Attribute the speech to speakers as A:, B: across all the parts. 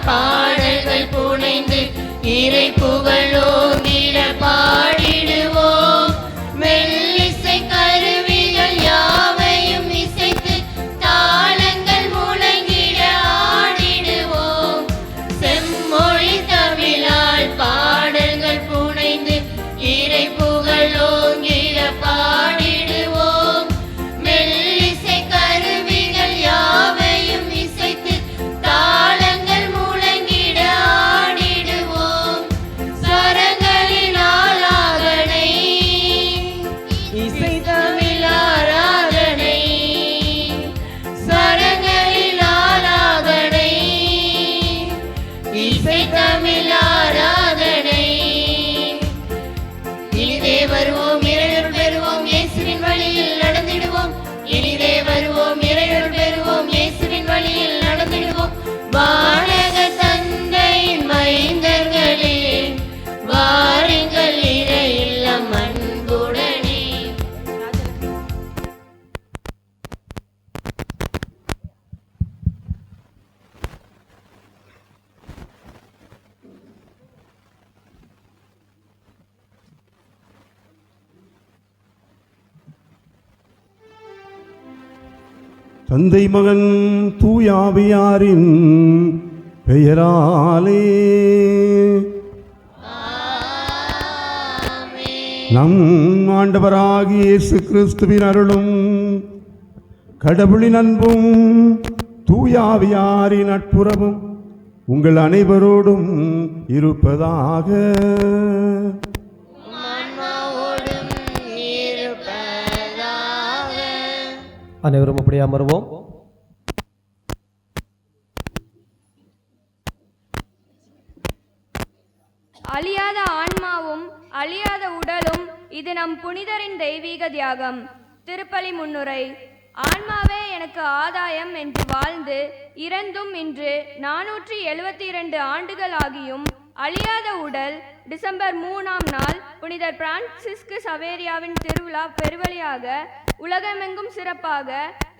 A: பாடல்கள் புனைந்து இறை புகழோங்கிட பாடிடுவோம். மெல்லிசை கருவிகள் யாவையும் இசைத்து தாளங்கள் முழங்கிட ஆடிடுவோம். செம்மொழி தமிழால் பாடல்கள் புனைந்து இறை புகழோங்கிட பாடிடுவோம். மெல்லிசை கருவிகள் யாவையும் இசைத்து தாளங்கள் முழங்கிட ஆடிடுவோம். ஸ்வரங்களின் ஆலாதனை இசை தமிழ் ஆராதனை. ஸ்வரங்களின் ஆலாதனை இசை தமிழ் ஆராதனை. இனிதே வருவோம் இறையருள் பெறுவோம் இயேசுவின் வழியில் நடந்திடுவோம். இனிதே வருவோம் இறையருள் பெறுவோம் இயேசுவின் வழியில் நடந்திடுவோம். வானக தந்தையின் மைந்தர்களே, வாருங்கள் இறை இல்லம் அன்புடனே.
B: தந்தை மகன் தூயாவியாரின் பெயராலே நம் ஆண்டவராகிய இயேசு கிறிஸ்துவின் அருளும் கடவுளின் அன்பும் தூயாவியாரின் நட்புறவும் உங்கள் அனைவரோடும் இருப்பதாக.
C: அனைவரும் அப்படி அமர்வோம்.
D: அழியாத ஆன்மாவும் அழியாத உடலும் இது நம் புனிதரின் தெய்வீக தியாகம். திருப்பலி முன்னுரை. ஆன்மாவே எனக்கு ஆதாயம் என்று வாழ்ந்து இறந்தும் இன்று 472 ஆண்டுகள் ஆகியும் அழியாத உடல் டிசம்பர் 3ஆம் நாள் புனிதர் பிரான்சிஸ்கு சவேரியாவின் திருவிழா பெருவழியாக உலகமெங்கும் சிறப்பாக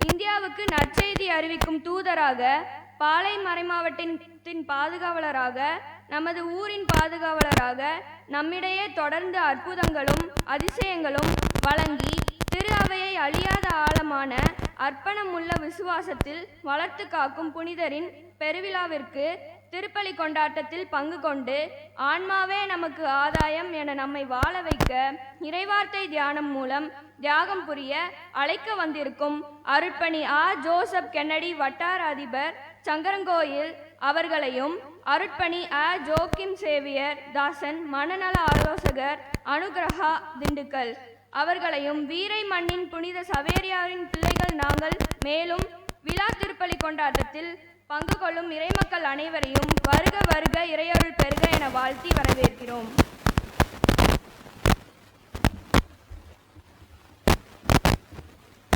D: இந்தியாவுக்கு நற்செய்தி அறிவிக்கும் தூதராக, பாலை மறைமாவட்டத்தின் பாதுகாவலராக, நமது ஊரின் பாதுகாவலராக நம்மிடையே தொடர்ந்து அற்புதங்களும் அதிசயங்களும் வழங்கி திரு அவையை அழியாத ஆழமான அர்ப்பணமுள்ள விசுவாசத்தில் வளர்த்து காக்கும் புனிதரின் பெருவிழாவிற்கு திருப்பலி கொண்டாட்டத்தில் பங்கு கொண்டு ஆன்மாவே நமக்கு ஆதாயம் என நம்மை வாழ வைக்க இறைவார்த்தை தியானம் மூலம் தியாகம் புரிய அழைக்க வந்திருக்கும் அருட்பணி ஜோசப் கென்னடி வட்டார அதிபர் சங்கரங்கோயில் அவர்களையும், அருட்பணி ஜோக்கிம் சேவியர் தாசன் மனநல ஆலோசகர் அனுகிரகா திண்டுக்கல் அவர்களையும், வீரை மண்ணின் புனித சவேரியாரின் பிள்ளைகள் நாங்கள் மேலும் விழா திருப்பலி கொண்டாட்டத்தில் பங்கு கொள்ளும் இறைமக்கள் அனைவரையும் வருக வருக இறையருள் பெருக என வாழ்த்தி வரவேற்கிறோம்.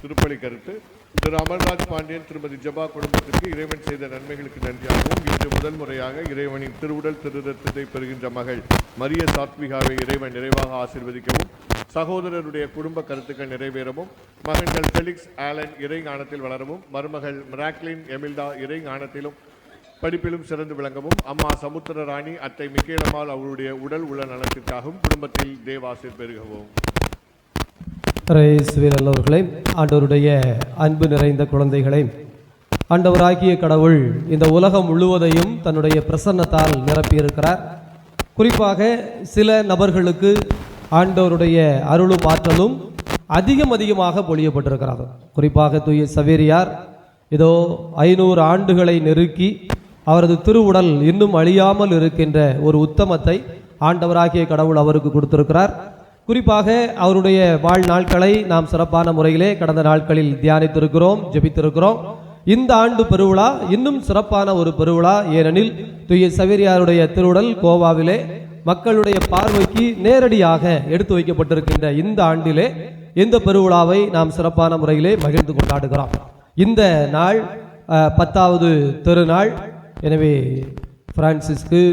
E: திருப்பலி கருத்து. திரு அமர்ராஜ் பாண்டியன் திருமதி ஜபா குடும்பத்திற்கு இறைவன் செய்த நன்மைகளுக்கு நன்றியாகவும் இன்று முதல் முறையாக இறைவனின் திருவுடல் திருரத்தத்தை பெறுகின்ற மகள் மரிய சாத்விகாவை இறைவன் நிறைவாக ஆசீர்வதிக்கவும், சகோதரருடைய குடும்ப கருத்துக்கள் நிறைவேறவும், மகன்கள் ஃபெலிக்ஸ் ஆலன் இறை ஞானத்தில் வளரவும், மருமகள் மிராக்லின் எமில்டா இறை ஞானத்திலும் படிப்பிலும் சிறந்து விளங்கவும், அம்மா சமுத்திர ராணி அத்தை மிக்கேலம்மாள் அவருடைய உடல் உள்ள நலத்திற்காகவும் குடும்பத்தில் தேவாசிர் பெருகவும்.
C: நல்லவர்களே, ஆண்டவருடைய அன்பு நிறைந்த குழந்தைகளை, ஆண்டவராகிய கடவுள் இந்த உலகம் முழுவதையும் தன்னுடைய பிரசன்னத்தால் நிரப்பியிருக்கிறார். குறிப்பாக சில நபர்களுக்கு ஆண்டவருடைய அருளும் ஆற்றலும் அதிகமாக பொழியப்பட்டிருக்கிறது. குறிப்பாக தூய சவேரியார் இதோ 500 ஆண்டுகளை நெருக்கி அவரது திருவுடல் இன்னும் அழியாமல் இருக்கின்ற ஒரு உத்தமத்தை ஆண்டவராகிய கடவுள் அவருக்கு கொடுத்திருக்கிறார். குறிப்பாக அவருடைய வாழ்நாட்களை நாம் சிறப்பான முறையிலே கடந்த நாட்களில் தியானித்திருக்கிறோம், ஜெபித்திருக்கிறோம். இந்த ஆண்டு பெருவிழா இன்னும் சிறப்பான ஒரு பெருவிழா. ஏனெனில் தூய சவேரியாருடைய திருவுடல் கோவாவிலே மக்களுடைய பார்வைக்கு நேரடியாக எடுத்து வைக்கப்பட்டிருக்கின்ற இந்த ஆண்டிலே இந்த பெருவிழாவை நாம் சிறப்பான முறையிலே மகிழ்ந்து கொண்டாடுகிறோம். இந்த நாள் 10வது திருநாள். எனவே பிரான்சிஸ்கு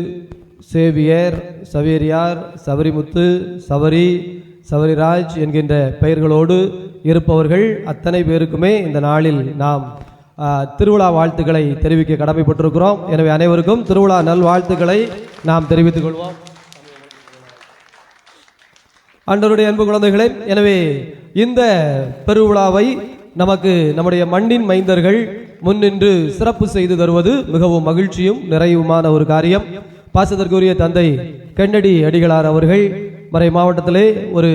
C: சேவியர், சவேரியார், சபரிமுத்து, சபரி, சபரிராஜ் என்கின்ற பெயர்களோடு இருப்பவர்கள் அத்தனை பேருக்குமே இந்த நாளில் நாம் திருவிழா வாழ்த்துக்களை தெரிவிக்க கடமைப்பட்டிருக்கிறோம். எனவே அனைவருக்கும் திருவிழா நல்வாழ்த்துக்களை நாம் தெரிவித்துக் கொள்வோம். ஆண்டவருடைய அன்பு குழந்தைகளே, எனவே இந்த பெருவிழாவை நமக்கு நம்முடைய மண்ணின் மைந்தர்கள் முன்னின்று சிறப்பு செய்து தருவது மிகவும் மகிழ்ச்சியும் நிறைவுமான ஒரு காரியம். பாசத்திற்குரிய தந்தை கென்னடி அடிகளார் அவர்கள் மறை மாவட்டத்திலே ஒரு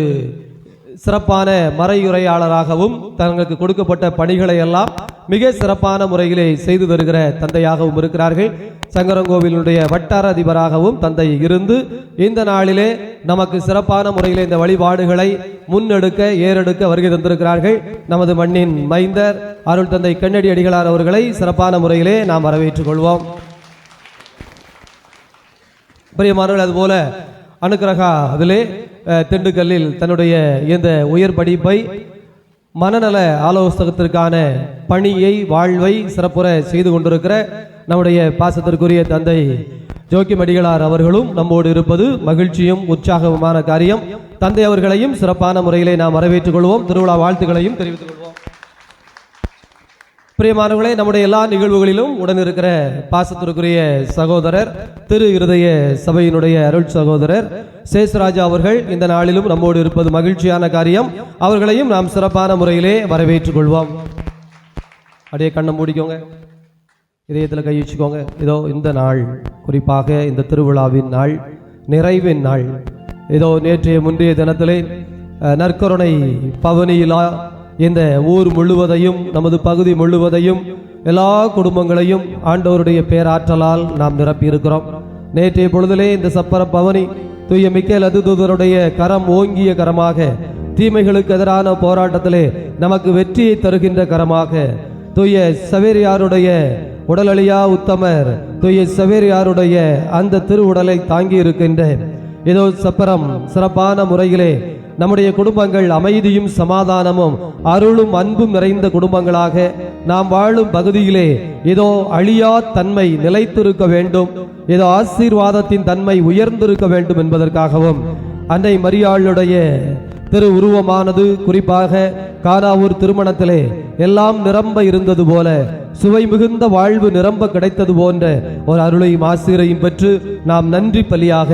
C: சிறப்பான மறையுரையாளராகவும் தங்களுக்கு கொடுக்கப்பட்ட பணிகளை எல்லாம் மிக சிறப்பான முறையிலே செய்து தருகிற தந்தையாகவும் இருக்கிறார்கள். சங்கரங்கோவிலுடைய வட்டார அதிபராகவும் தந்தை இருந்து இந்த நாளிலே நமக்கு சிறப்பான முறையிலே இந்த வழிபாடுகளை முன்னெடுக்க ஏறெடுக்க வருகை தந்திருக்கிறார்கள். நமது மண்ணின் மைந்தர் அருள் தந்தை கென்னடி அடிகளார் அவர்களை சிறப்பான முறையிலே நாம் வரவேற்றுக் கொள்வோம். பிரியமானவர்கள், அதுபோல அனுக்கிரகா அதிலே திண்டுக்கல்லில் தன்னுடைய இந்த உயர் படிப்பை மனநல ஆலோசகத்திற்கான பணியை வாழ்வை சிறப்புற செய்து கொண்டிருக்கிற நம்முடைய பாசத்திற்குரிய தந்தை ஜோக்கியம் அடிகளார் அவர்களும் நம்மோடு இருப்பது மகிழ்ச்சியும் உற்சாகமான காரியம். தந்தை அவர்களையும் சிறப்பான முறையிலே நாம் வரவேற்றுக் கொள்வோம். திருவிழா வாழ்த்துக்களையும் தெரிவித்துக் கொள்வோம். பிரியமானவர்களே, நம்முடைய எல்லா நிகழ்வுகளிலும் உடன் இருக்கிற பாசத்திற்குரிய சகோதரர் திரு இருதய சபையினுடைய அருள் சகோதரர் சேஷராஜா அவர்கள் இந்த நாளிலும் நம்மோடு இருப்பது மகிழ்ச்சியான காரியம். அவர்களையும் நாம் சிறப்பான முறையிலே வரவேற்றுக் கொள்வோம். அப்படியே கண்ணை மூடிக்கோங்க, இதயத்தில் கை வச்சுக்கோங்க. இதோ இந்த நாள், குறிப்பாக இந்த திருவிழாவின் நாள், நிறைவின் நாள். இதோ நேற்றைய முந்தைய தினத்திலே நற்கருணை பவனியிலா இந்த ஊர் முழுவதையும், நமது பகுதி முழுவதையும், எல்லா குடும்பங்களையும் ஆண்டவருடைய பேராற்றலால் நாம் நிரப்பி இருக்கிறோம். நேற்றைய பொழுதிலே இந்த சப்பர பவனி தூய மிக்கேல் அதிதூதருடைய கரம் ஓங்கிய கரமாக, தீமைகளுக்கு எதிரான போராட்டத்திலே நமக்கு வெற்றியை தருகின்ற கரமாக, தூய சவேரியாருடைய உடலழியா உத்தமர் தூய சவேரியாருடைய அந்த திருவுடலை தாங்கி இருக்கின்ற ஏதோ சப்பரம் சிறப்பான முறையிலே நம்முடைய குடும்பங்கள் அமைதியும் சமாதானமும் அருளும் அன்பும் நிறைந்த குடும்பங்களாக நாம் வாழும் பகுதியிலே ஏதோ அழியா தன்மை நிலைத்திருக்க வேண்டும், ஏதோ ஆசீர்வாதத்தின் தன்மை உயர்ந்திருக்க வேண்டும் என்பதற்காகவும் அன்னை மரியாளுடைய திரு உருவமானது குறிப்பாக கானாவூர் திருமணத்திலே எல்லாம் நிரம்ப இருந்தது போல, சுவை மிகுந்த வாழ்வு நிரம்ப கிடைத்தது போன்ற ஒரு அருளையும் ஆசீரையும் பெற்று நாம் நன்றி பலியாக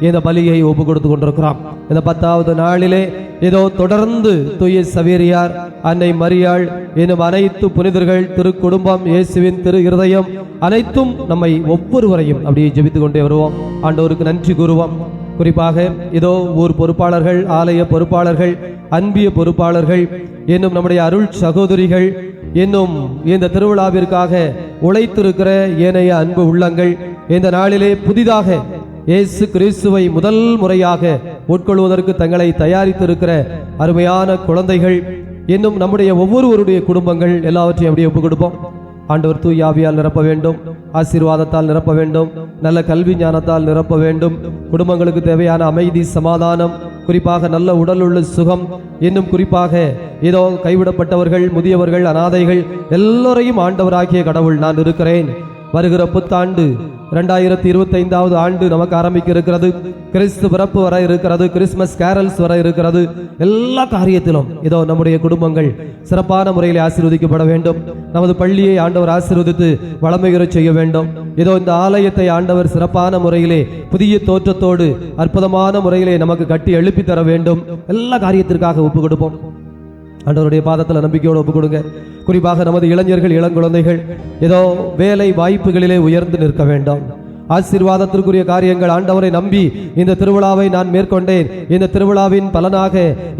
C: இந்த பலியை ஒப்பு கொடுத்து கொண்டிருக்கிறோம். இந்த 10வது நாளிலே ஏதோ தொடர்ந்து தூய சவேரியார், அன்னை மரியாள் எனும் அனைத்து புனிதர்கள், திரு குடும்பம், இயேசுவின் திரு இருதயம் அனைத்தும் நம்மை ஒவ்வொருவரையும் அப்படியே ஜெபித்துக் கொண்டே வருவோம். ஆண்டவருக்கு நன்றி கூறுவோம். குறிப்பாக இதோ ஊர் பொறுப்பாளர்கள், ஆலய பொறுப்பாளர்கள், அன்பிய பொறுப்பாளர்கள் என்னும் நம்முடைய அருள் சகோதரிகள் என்னும் இந்த திருவிழாவிற்காக உழைத்திருக்கிற ஏனைய அன்பு உள்ளங்கள், இந்த நாளிலே புதிதாக இயேசு கிறிஸ்துவை முதல் முறையாக உட்கொள்வதற்கு தங்களை தயாரித்திருக்கிற அருமையான குழந்தைகள் என்னும் நம்முடைய ஒவ்வொருவருடைய குடும்பங்கள் எல்லாவற்றையும் அப்படியே ஒப்புக் கொடுப்போம். ஆண்டவர் தூய ஆவியால் நிரப்ப வேண்டும், ஆசீர்வாதத்தால் நிரப்ப வேண்டும், நல்ல கல்வி ஞானத்தால் நிரப்ப வேண்டும். குடும்பங்களுக்கு தேவையான அமைதி, சமாதானம், குறிப்பாக நல்ல உடல் உள்ள சுகம், இன்னும் குறிப்பாக ஏதோ கைவிடப்பட்டவர்கள், முதியவர்கள், அனாதைகள் எல்லோரையும் ஆண்டவராகிய கடவுள் நான் இருக்கிறேன். வருகிற புத்தாண்டு 2025வது ஆண்டு நமக்கு ஆரம்பிக்க இருக்கிறது. கிறிஸ்து பிறப்பு வர இருக்கிறது, கிறிஸ்துமஸ் கேரல்ஸ் வர இருக்கிறது. எல்லா காரியத்திலும் இதோ நம்முடைய குடும்பங்கள் சிறப்பான முறையில் ஆசீர்வதிக்கப்பட வேண்டும். நமது பள்ளியை ஆண்டவர் ஆசீர்வதித்து வளமையுற செய்ய வேண்டும். இதோ இந்த ஆலயத்தை ஆண்டவர் சிறப்பான முறையிலே புதிய தோற்றத்தோடு அற்புதமான முறையிலே நமக்கு கட்டி எழுப்பி தர வேண்டும். எல்லா காரியத்திற்காக ஒப்பு கொடுப்போம். ஆண்டவருடைய பாதத்தில் நம்பிக்கையோடு ஒப்பு கொடுங்க. குறிப்பாக நமது இளைஞர்கள், இளங்குழந்தைகள் ஏதோ வேலை வாய்ப்புகளிலே உயர்ந்து நிற்க வேண்டும். ஆசீர்வாதத்திற்குரிய காரியங்கள் ஆண்டவரை நம்பி இந்த திருவிழாவை நான் மேற்கொண்டேன். இந்த திருவிழாவின் பலனாக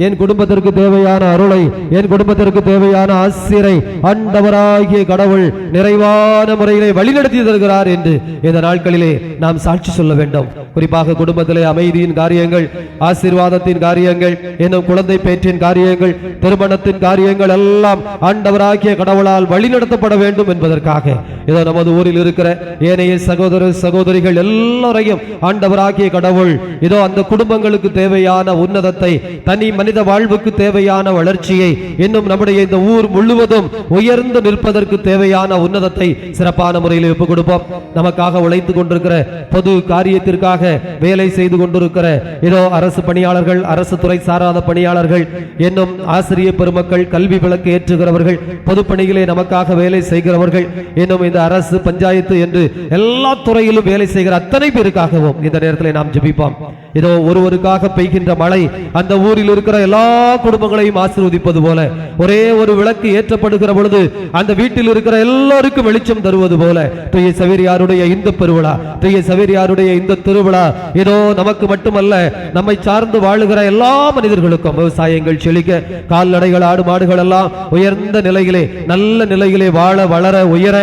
C: என் குடும்பத்திற்கு தேவையான அருளை, என் குடும்பத்திற்கு தேவையான ஆசீரை ஆண்டவராகிய கடவுள் நிறைவான முறையிலே வழிநடத்தி தருகிறார் என்று இந்த நாட்களிலே நாம் சாட்சி சொல்ல வேண்டும். குறிப்பாக குடும்பத்திலே அமைதியின் காரியங்கள், ஆசீர்வாதத்தின் காரியங்கள், என்னும் குழந்தை பேற்றின் காரியங்கள், திருமணத்தின் காரியங்கள் எல்லாம் ஆண்டவராகிய கடவுளால் வழிநடத்தப்பட வேண்டும் என்பதற்காக இதோ நமது ஊரில் இருக்கிற ஏனைய சகோதரிகள் எல்லோரையும் ஆண்டவராகிய கடவுள் இதோ அந்த குடும்பங்களுக்கு தேவையான உன்னதத்தை, தனி மனித வாழ்வுக்கு தேவையான வளர்ச்சியை, இன்னும் நம்முடைய இந்த ஊர் முழுவதும் உயர்ந்து நிற்பதற்கு தேவையான உன்னதத்தை சிறப்பான முறையில் ஒப்புக் கொடுப்போம். நமக்காக உழைத்துக் கொண்டிருக்கிற பொது காரியத்திற்காக வேலை செய்து கொண்டிருக்கிற ஏதோ அரசு பணியாளர்கள், அரசு துறை சாராத பணியாளர்கள், என்னும் ஆசிரியர் பெருமக்கள், கல்வி விளக்கு ஏற்றுகிறவர்கள், பொதுப்பணிகளை நமக்காக வேலை செய்கிறவர்கள், இன்னும் இந்த அரசு பஞ்சாயத்து என்று எல்லா துறையிலும் வேலை செய்கிற அத்தனை பேருக்காகவும் இந்த நேரத்தில் நாம் ஜெபிப்போம். இதோ ஒருவருக்காக பெய்கின்ற மழை அந்த ஊரில் இருக்கிற எல்லா குடும்பங்களையும் ஆசீர்வதிப்பது போல, ஒரே ஒரு விளக்கு ஏற்றப்படுகிற பொழுது அந்த வீட்டில் இருக்கிற எல்லாருக்கும் வெளிச்சம் தருவது போல, தூய சவேரியாருடைய இந்த பெருவிழா, தூய சவேரியாருடைய இந்த திருவிழா ஏதோ நமக்கு மட்டுமல்ல, நம்மை சார்ந்து வாழுகிற எல்லா மனிதர்களுக்கும் விவசாயங்கள் செழிக்க, கால்நடைகள், ஆடு மாடுகள் எல்லாம் உயர்ந்த நிலையிலே, நல்ல நிலையிலே வாழ, வளர, உயர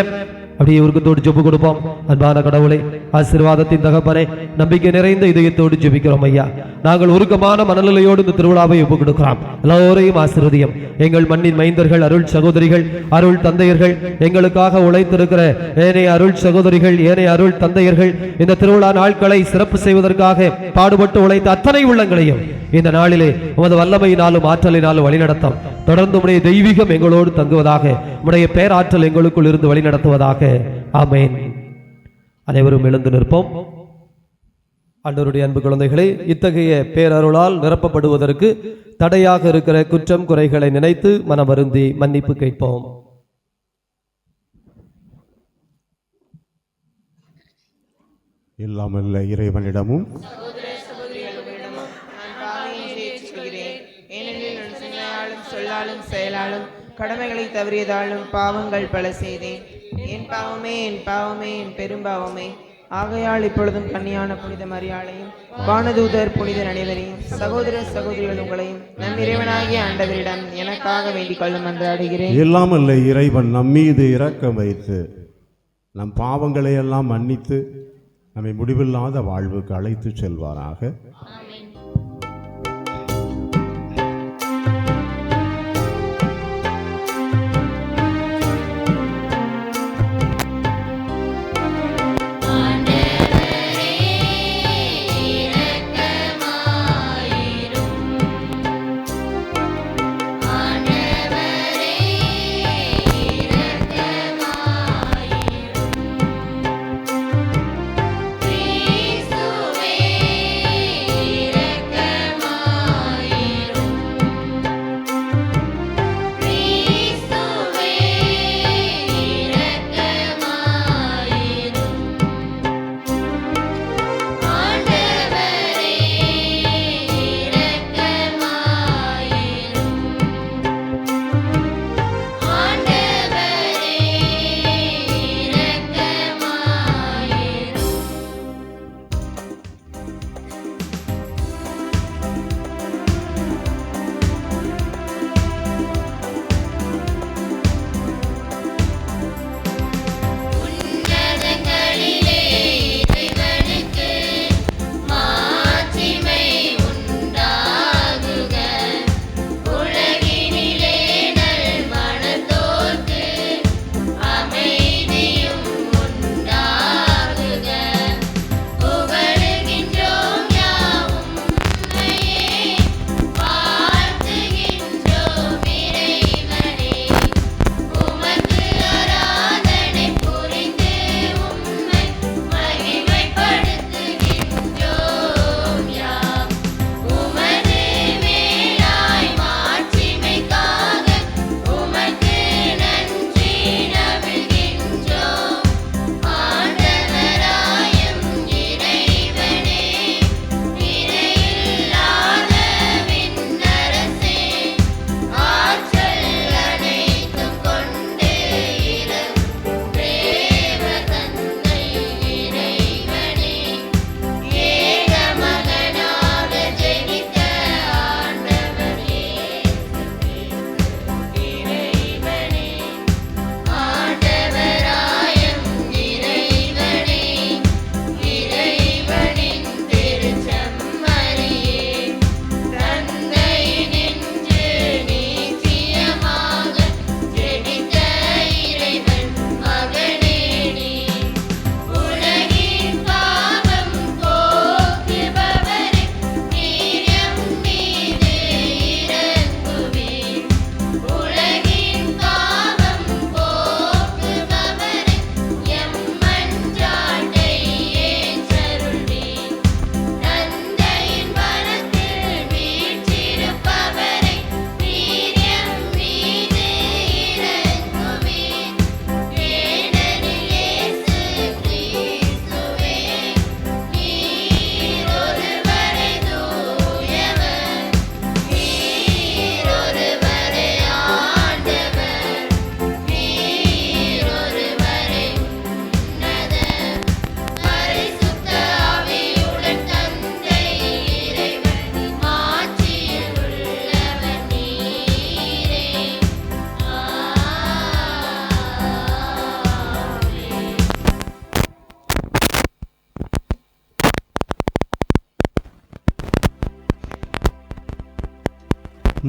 C: அப்படியே உருக்கத்தோடு ஜெபம் கொடுப்போம். அன்பான கடவுளே, ஆசீர்வாதத்தின் தகப்பனே, நம்பிக்கை நிறைந்த இதயத்தோடு ஜெபிக்கிறோம் ஐயா. நாங்கள் உருக்கமான மனநிலையோடு இந்த திருவிழாவை ஒப்புக் கொடுக்கிறோம். எல்லோரையும் ஆசீர்வதியும். எங்கள் மண்ணின் மைந்தர்கள், அருள் சகோதரிகள், அருள் தந்தையர்கள், எங்களுக்காக உழைத்திருக்கிற ஏனைய அருள் சகோதரிகள், ஏனைய அருள் தந்தையர்கள், இந்த திருவிழா நாட்களை சிறப்பு செய்வதற்காக பாடுபட்டு உழைத்த அத்தனை உள்ளங்களையும் இந்த நாளிலே உமது வல்லமையினாலும் ஆற்றலினாலும் வழிநடத்தும். தொடர்ந்து உடைய தெய்வீகம் எங்களோடு தங்குவதாக, உடைய பேராற்றல் எங்களுக்குள் இருந்து வழிநடத்துவதாக. ஆமென். அனைவரும் எழுந்து நிற்போம். ஆண்டவருடைய அன்பு குழந்தைகளே, இத்தகைய பேரருளால் நிரப்பப்படுவதற்கு தடையாக இருக்கிற குற்றம் குறைகளை நினைத்து மனம் வருந்தி மன்னிப்பு கேட்போம்.
B: எல்லாமல்ல இறைவனிடமும்
F: சொல்லாலும் செயலாலும் கடமைகளை தவறியதாலும் பாவங்கள் பல செய்தேன். என் பாவமே, என் பாவமே, என் பெரும்பாவமே. ஆகையால் இப்பொழுதும் கன்னியான புனித மரியாளையும், வானதூதர் புனிதர் அனைவரையும், சகோதர சகோதரிகள் உங்களையும் நம் இறைவனாகிய ஆண்டவரிடம் எனக்காக வேண்டிக் கொள்ளும் மன்றாடுகிறேன்.
B: எல்லாமல்ல இறைவன் நம் மீது இரக்கம் வைத்து நம் பாவங்களை எல்லாம் மன்னித்து நம்மை முடிவில்லாத வாழ்வுக்கு அழைத்து செல்வாராக.
A: இயேசுவே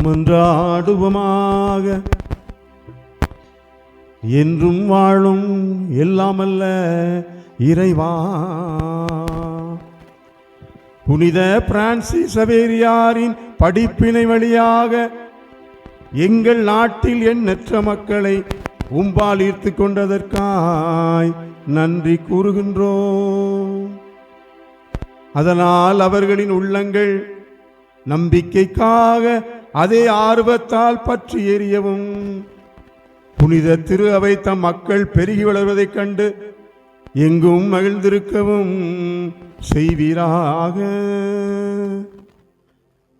B: மன்றாடுவோமாக. என்றும் வாழும் எல்லாமல்ல இறைவா, புனித பிரான்சிஸ் சவேரியாரின் படிப்பினை வழியாக எங்கள் நாட்டில் எண்ணற்ற மக்களை உம்பால் ஈர்த்து கொண்டதற்காய் நன்றி கூறுகின்றோம். அதனால் அவர்களின் உள்ளங்கள் நம்பிக்கைக்காக அதே ஆர்வத்தால் பற்றி எரியவும், புனித திரு அவை தம் மக்கள் பெருகி வளர்வதைக் கண்டு எங்கும் மகிழ்ந்திருக்கவும் செய்வீராக.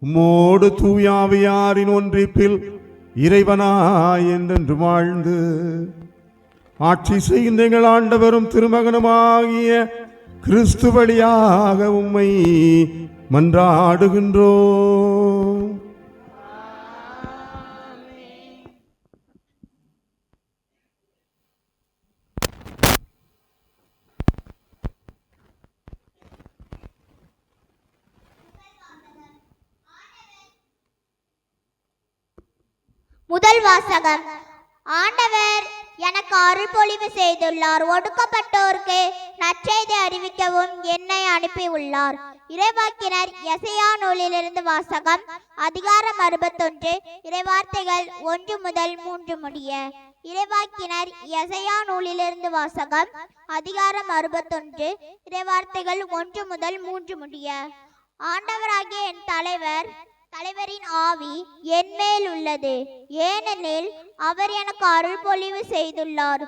B: உம்மோடு தூயாவியாரின் ஒன்றிப்பில் இறைவனாய் என்றென்று வாழ்ந்து ஆட்சி செய்கின்ற எங்கள் ஆண்டவரும் திருமகனுமாகிய கிறிஸ்து வழியாக உம்மை மன்றாடுகின்றோம்.
G: முதல் வாசகம். ஆண்டவர் எனக்கு அருள் பொழிவு செய்துள்ளார். ஒடுக்கப்பட்டோருக்கு நற்செய்தி அறிவிக்கவும் என்னை அனுப்பியுள்ளார். இறைவாக்கினர் எசையா நூலிலிருந்து வாசகம். அதிகாரம் 61, இறைவார்த்தைகள் 1 முதல் 3 முடிய. இறைவாக்கினர் எசையா நூலிலிருந்து வாசகம். அதிகாரம் 61, இறைவார்த்தைகள் 1 முதல் 3 முடிய. ஆண்டவராகிய என் தலைவரின் ஆவி என் மேல் உள்ளது, ஏனெனில் அவர் எனக்கு அருள் பொழிவு செய்துள்ளார்.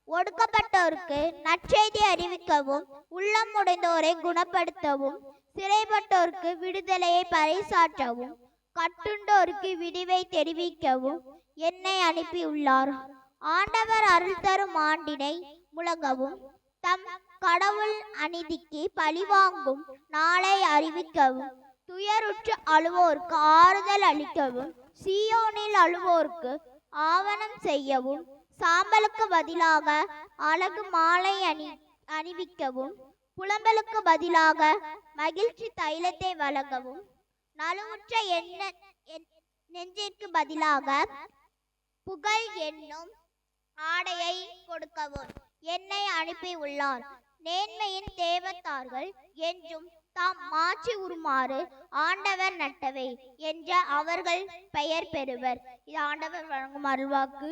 G: ஒடுக்கப்பட்டோருக்கு நற்செய்தி அறிவிக்கவும், உள்ளம் உடைந்தோரை குணப்படுத்தவும், சிறைப்பட்டோருக்கு விடுதலையை பறைசாற்றவும், கட்டுண்டோருக்கு விடிவை தெரிவிக்கவும் என்னை அனுப்பியுள்ளார். ஆண்டவர் அருள் தரும் ஆண்டினை முழங்கவும், தம் கடவுள் அநீதிக்கு பழிவாங்கும் நாளை அறிவிக்கவும், துயருற்று அழுவோருக்கு ஆறுதல் அளிக்கவும், சீயோனில் அழுவோருக்கு ஆவணம் செய்யவும், சாம்பலுக்கு பதிலாக அழகு மாலை அணிவிக்கவும், புலம்பலுக்கு பதிலாக மகிழ்ச்சி தைலத்தை வழங்கவும், நலுவுற்ற நெஞ்சிற்கு பதிலாக புகழ் என்னும் ஆடையை கொடுக்கவும் என்னை அனுப்பியுள்ளார். நேர்மையின் தேவத்தார்கள் என்றும் தாம் மாற்றி உருமாறு ஆண்டவர் நட்டவை என்ற அவர்கள் பெயர் பெறுவர். இது ஆண்டவர் வழங்கும் அருள்வாக்கு.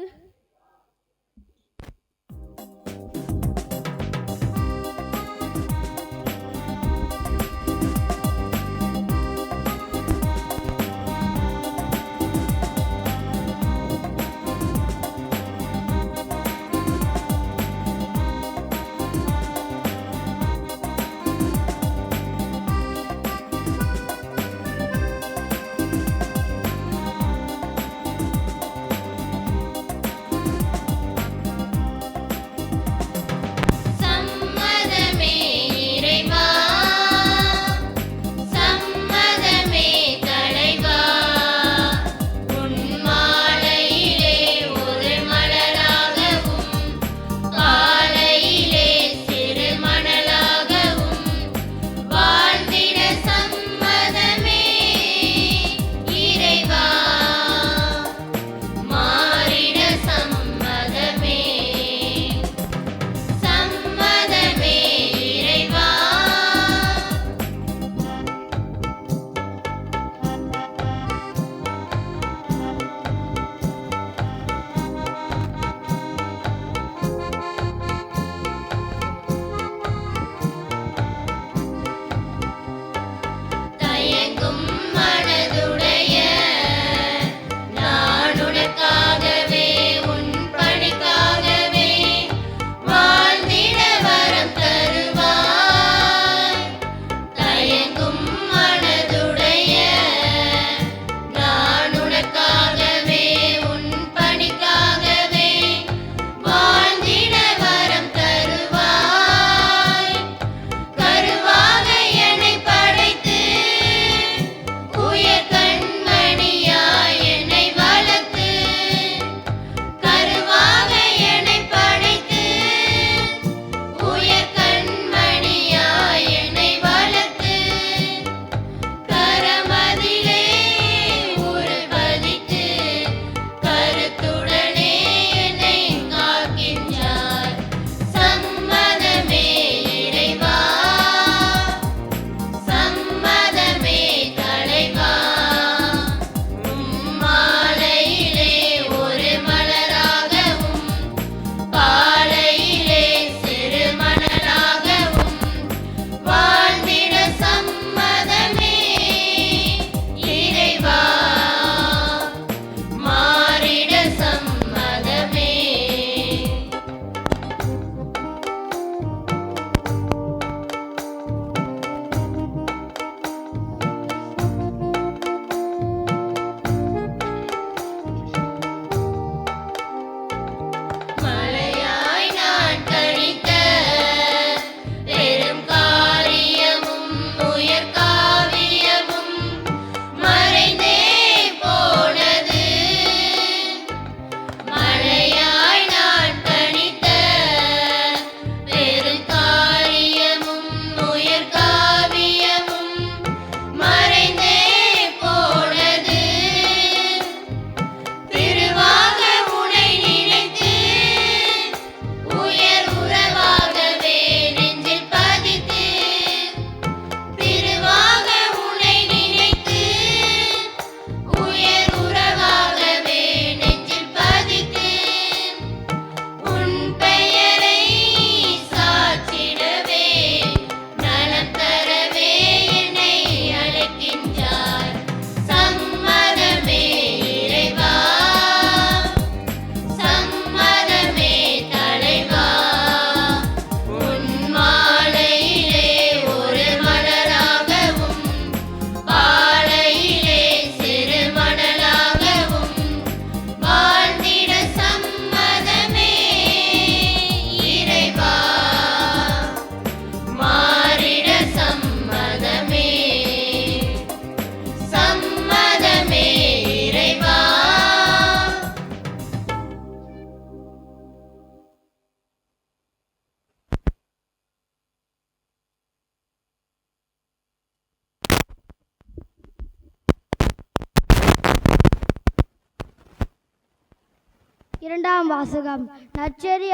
H: இரண்டாம் வாசகம். நற்செய்தி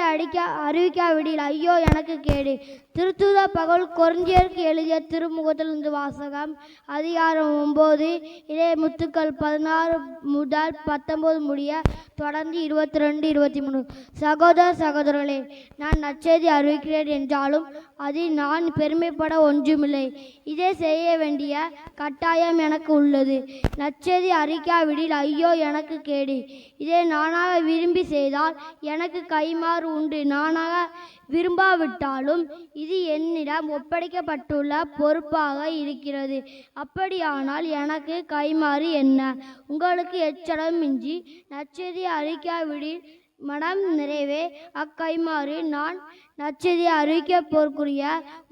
H: அறிவிக்காவிடில் ஐயோ எனக்கு கேடு. திருத்தூத பவுல் கொரிந்தியருக்கு எழுதிய திருமுகத்திலிருந்து வாசகம். அதிகாரம் 9 இறை முத்துக்கள் 16 முதல் 19 முடிய தொடர்ந்து 22, 23. சகோதர சகோதரர்களே, நான் நற்செய்தி அறிவிக்கிறேன் என்றாலும் அதில் நான் பெருமைப்பட ஒன்றுமில்லை. இதை செய்ய வேண்டிய கட்டாயம் எனக்கு உள்ளது. நற்செய்தி அறிவிக்காவிடில் ஐயோ எனக்கு கேடு. இதை நானாக விரும்பி செய்தால் எனக்கு கைமாறு உண்டு. நானாக விரும்பாவிட்டாலும் இது என்னிடம் ஒப்படைக்கப்பட்டுள்ள பொறுப்பாக இருக்கிறது. அப்படியானால் எனக்கு கைமாறு என்ன? உங்களுக்கு எச்சடமின்றி நற்செய்தி அறிவிக்காவிடில் மனம் நிறைவே அக்கைமாறு நான் நற்செய்தி அறிவிக்க போர்க்குரிய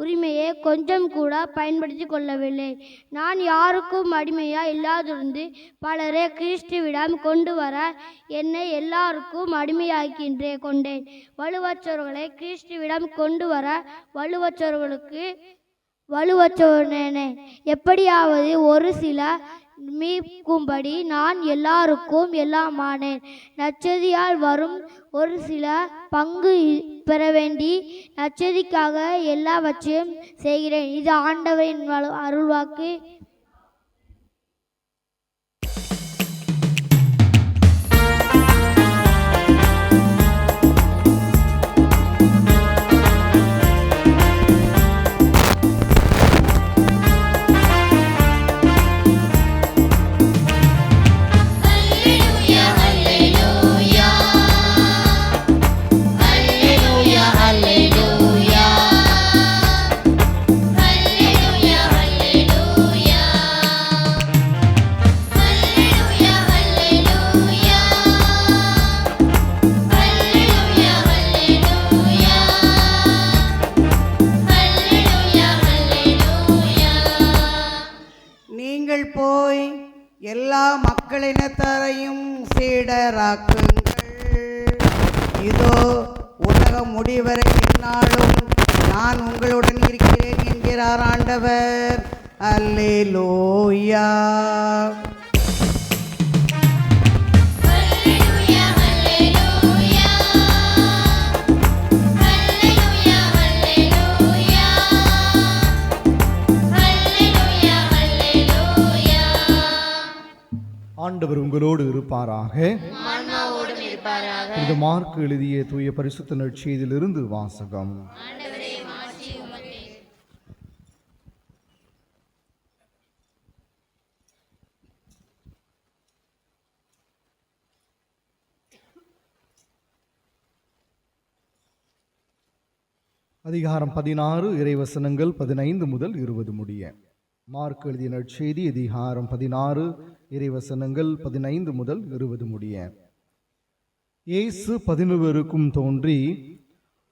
H: உரிமையை கொஞ்சம் கூட பயன்படுத்தி கொள்ளவில்லை. நான் யாருக்கும் அடிமையா இல்லாதிருந்து பலரை கிறிஸ்துவிடம் கொண்டு வர என்னை எல்லாருக்கும் கொண்டேன். வலுவற்றவர்களை கிறிஸ்துவிடம் கொண்டு வர வலுவற்றவனே. எப்படியாவது ஒரு சில மீட்கும்படி நான் எல்லாருக்கும் எல்லாமானேன். நற்செய்தியால் வரும் ஒரு சில பங்கு பெற வேண்டி நற்செய்திக்காக எல்லாவற்றையும் செய்கிறேன். இது ஆண்டவரின் அருள்வாக்கு.
I: எல்லா மக்களினத்தாரையும் சீடராக்குங்கள். இதோ உலகம் முடிவரை எந்நாளும் நான் உங்களுடன் இருக்கிறேன் என்கிறார் ஆண்டவர். அல்லேலூயா.
J: ஆண்டவர் உங்களோடு இருப்பாராக. இந்த மார்க் எழுதிய தூய பரிசுத்த நற்செய்தியிலிருந்து வாசகம். அதிகாரம் 16 இறைவசனங்கள் 15 முதல் 20 முடிய. மார்க் எழுதிய நற்செய்தி அதிகாரம் 16 இறைவசனங்கள் 15 முதல் 20 முடிய. இயேசு 11 தோன்றி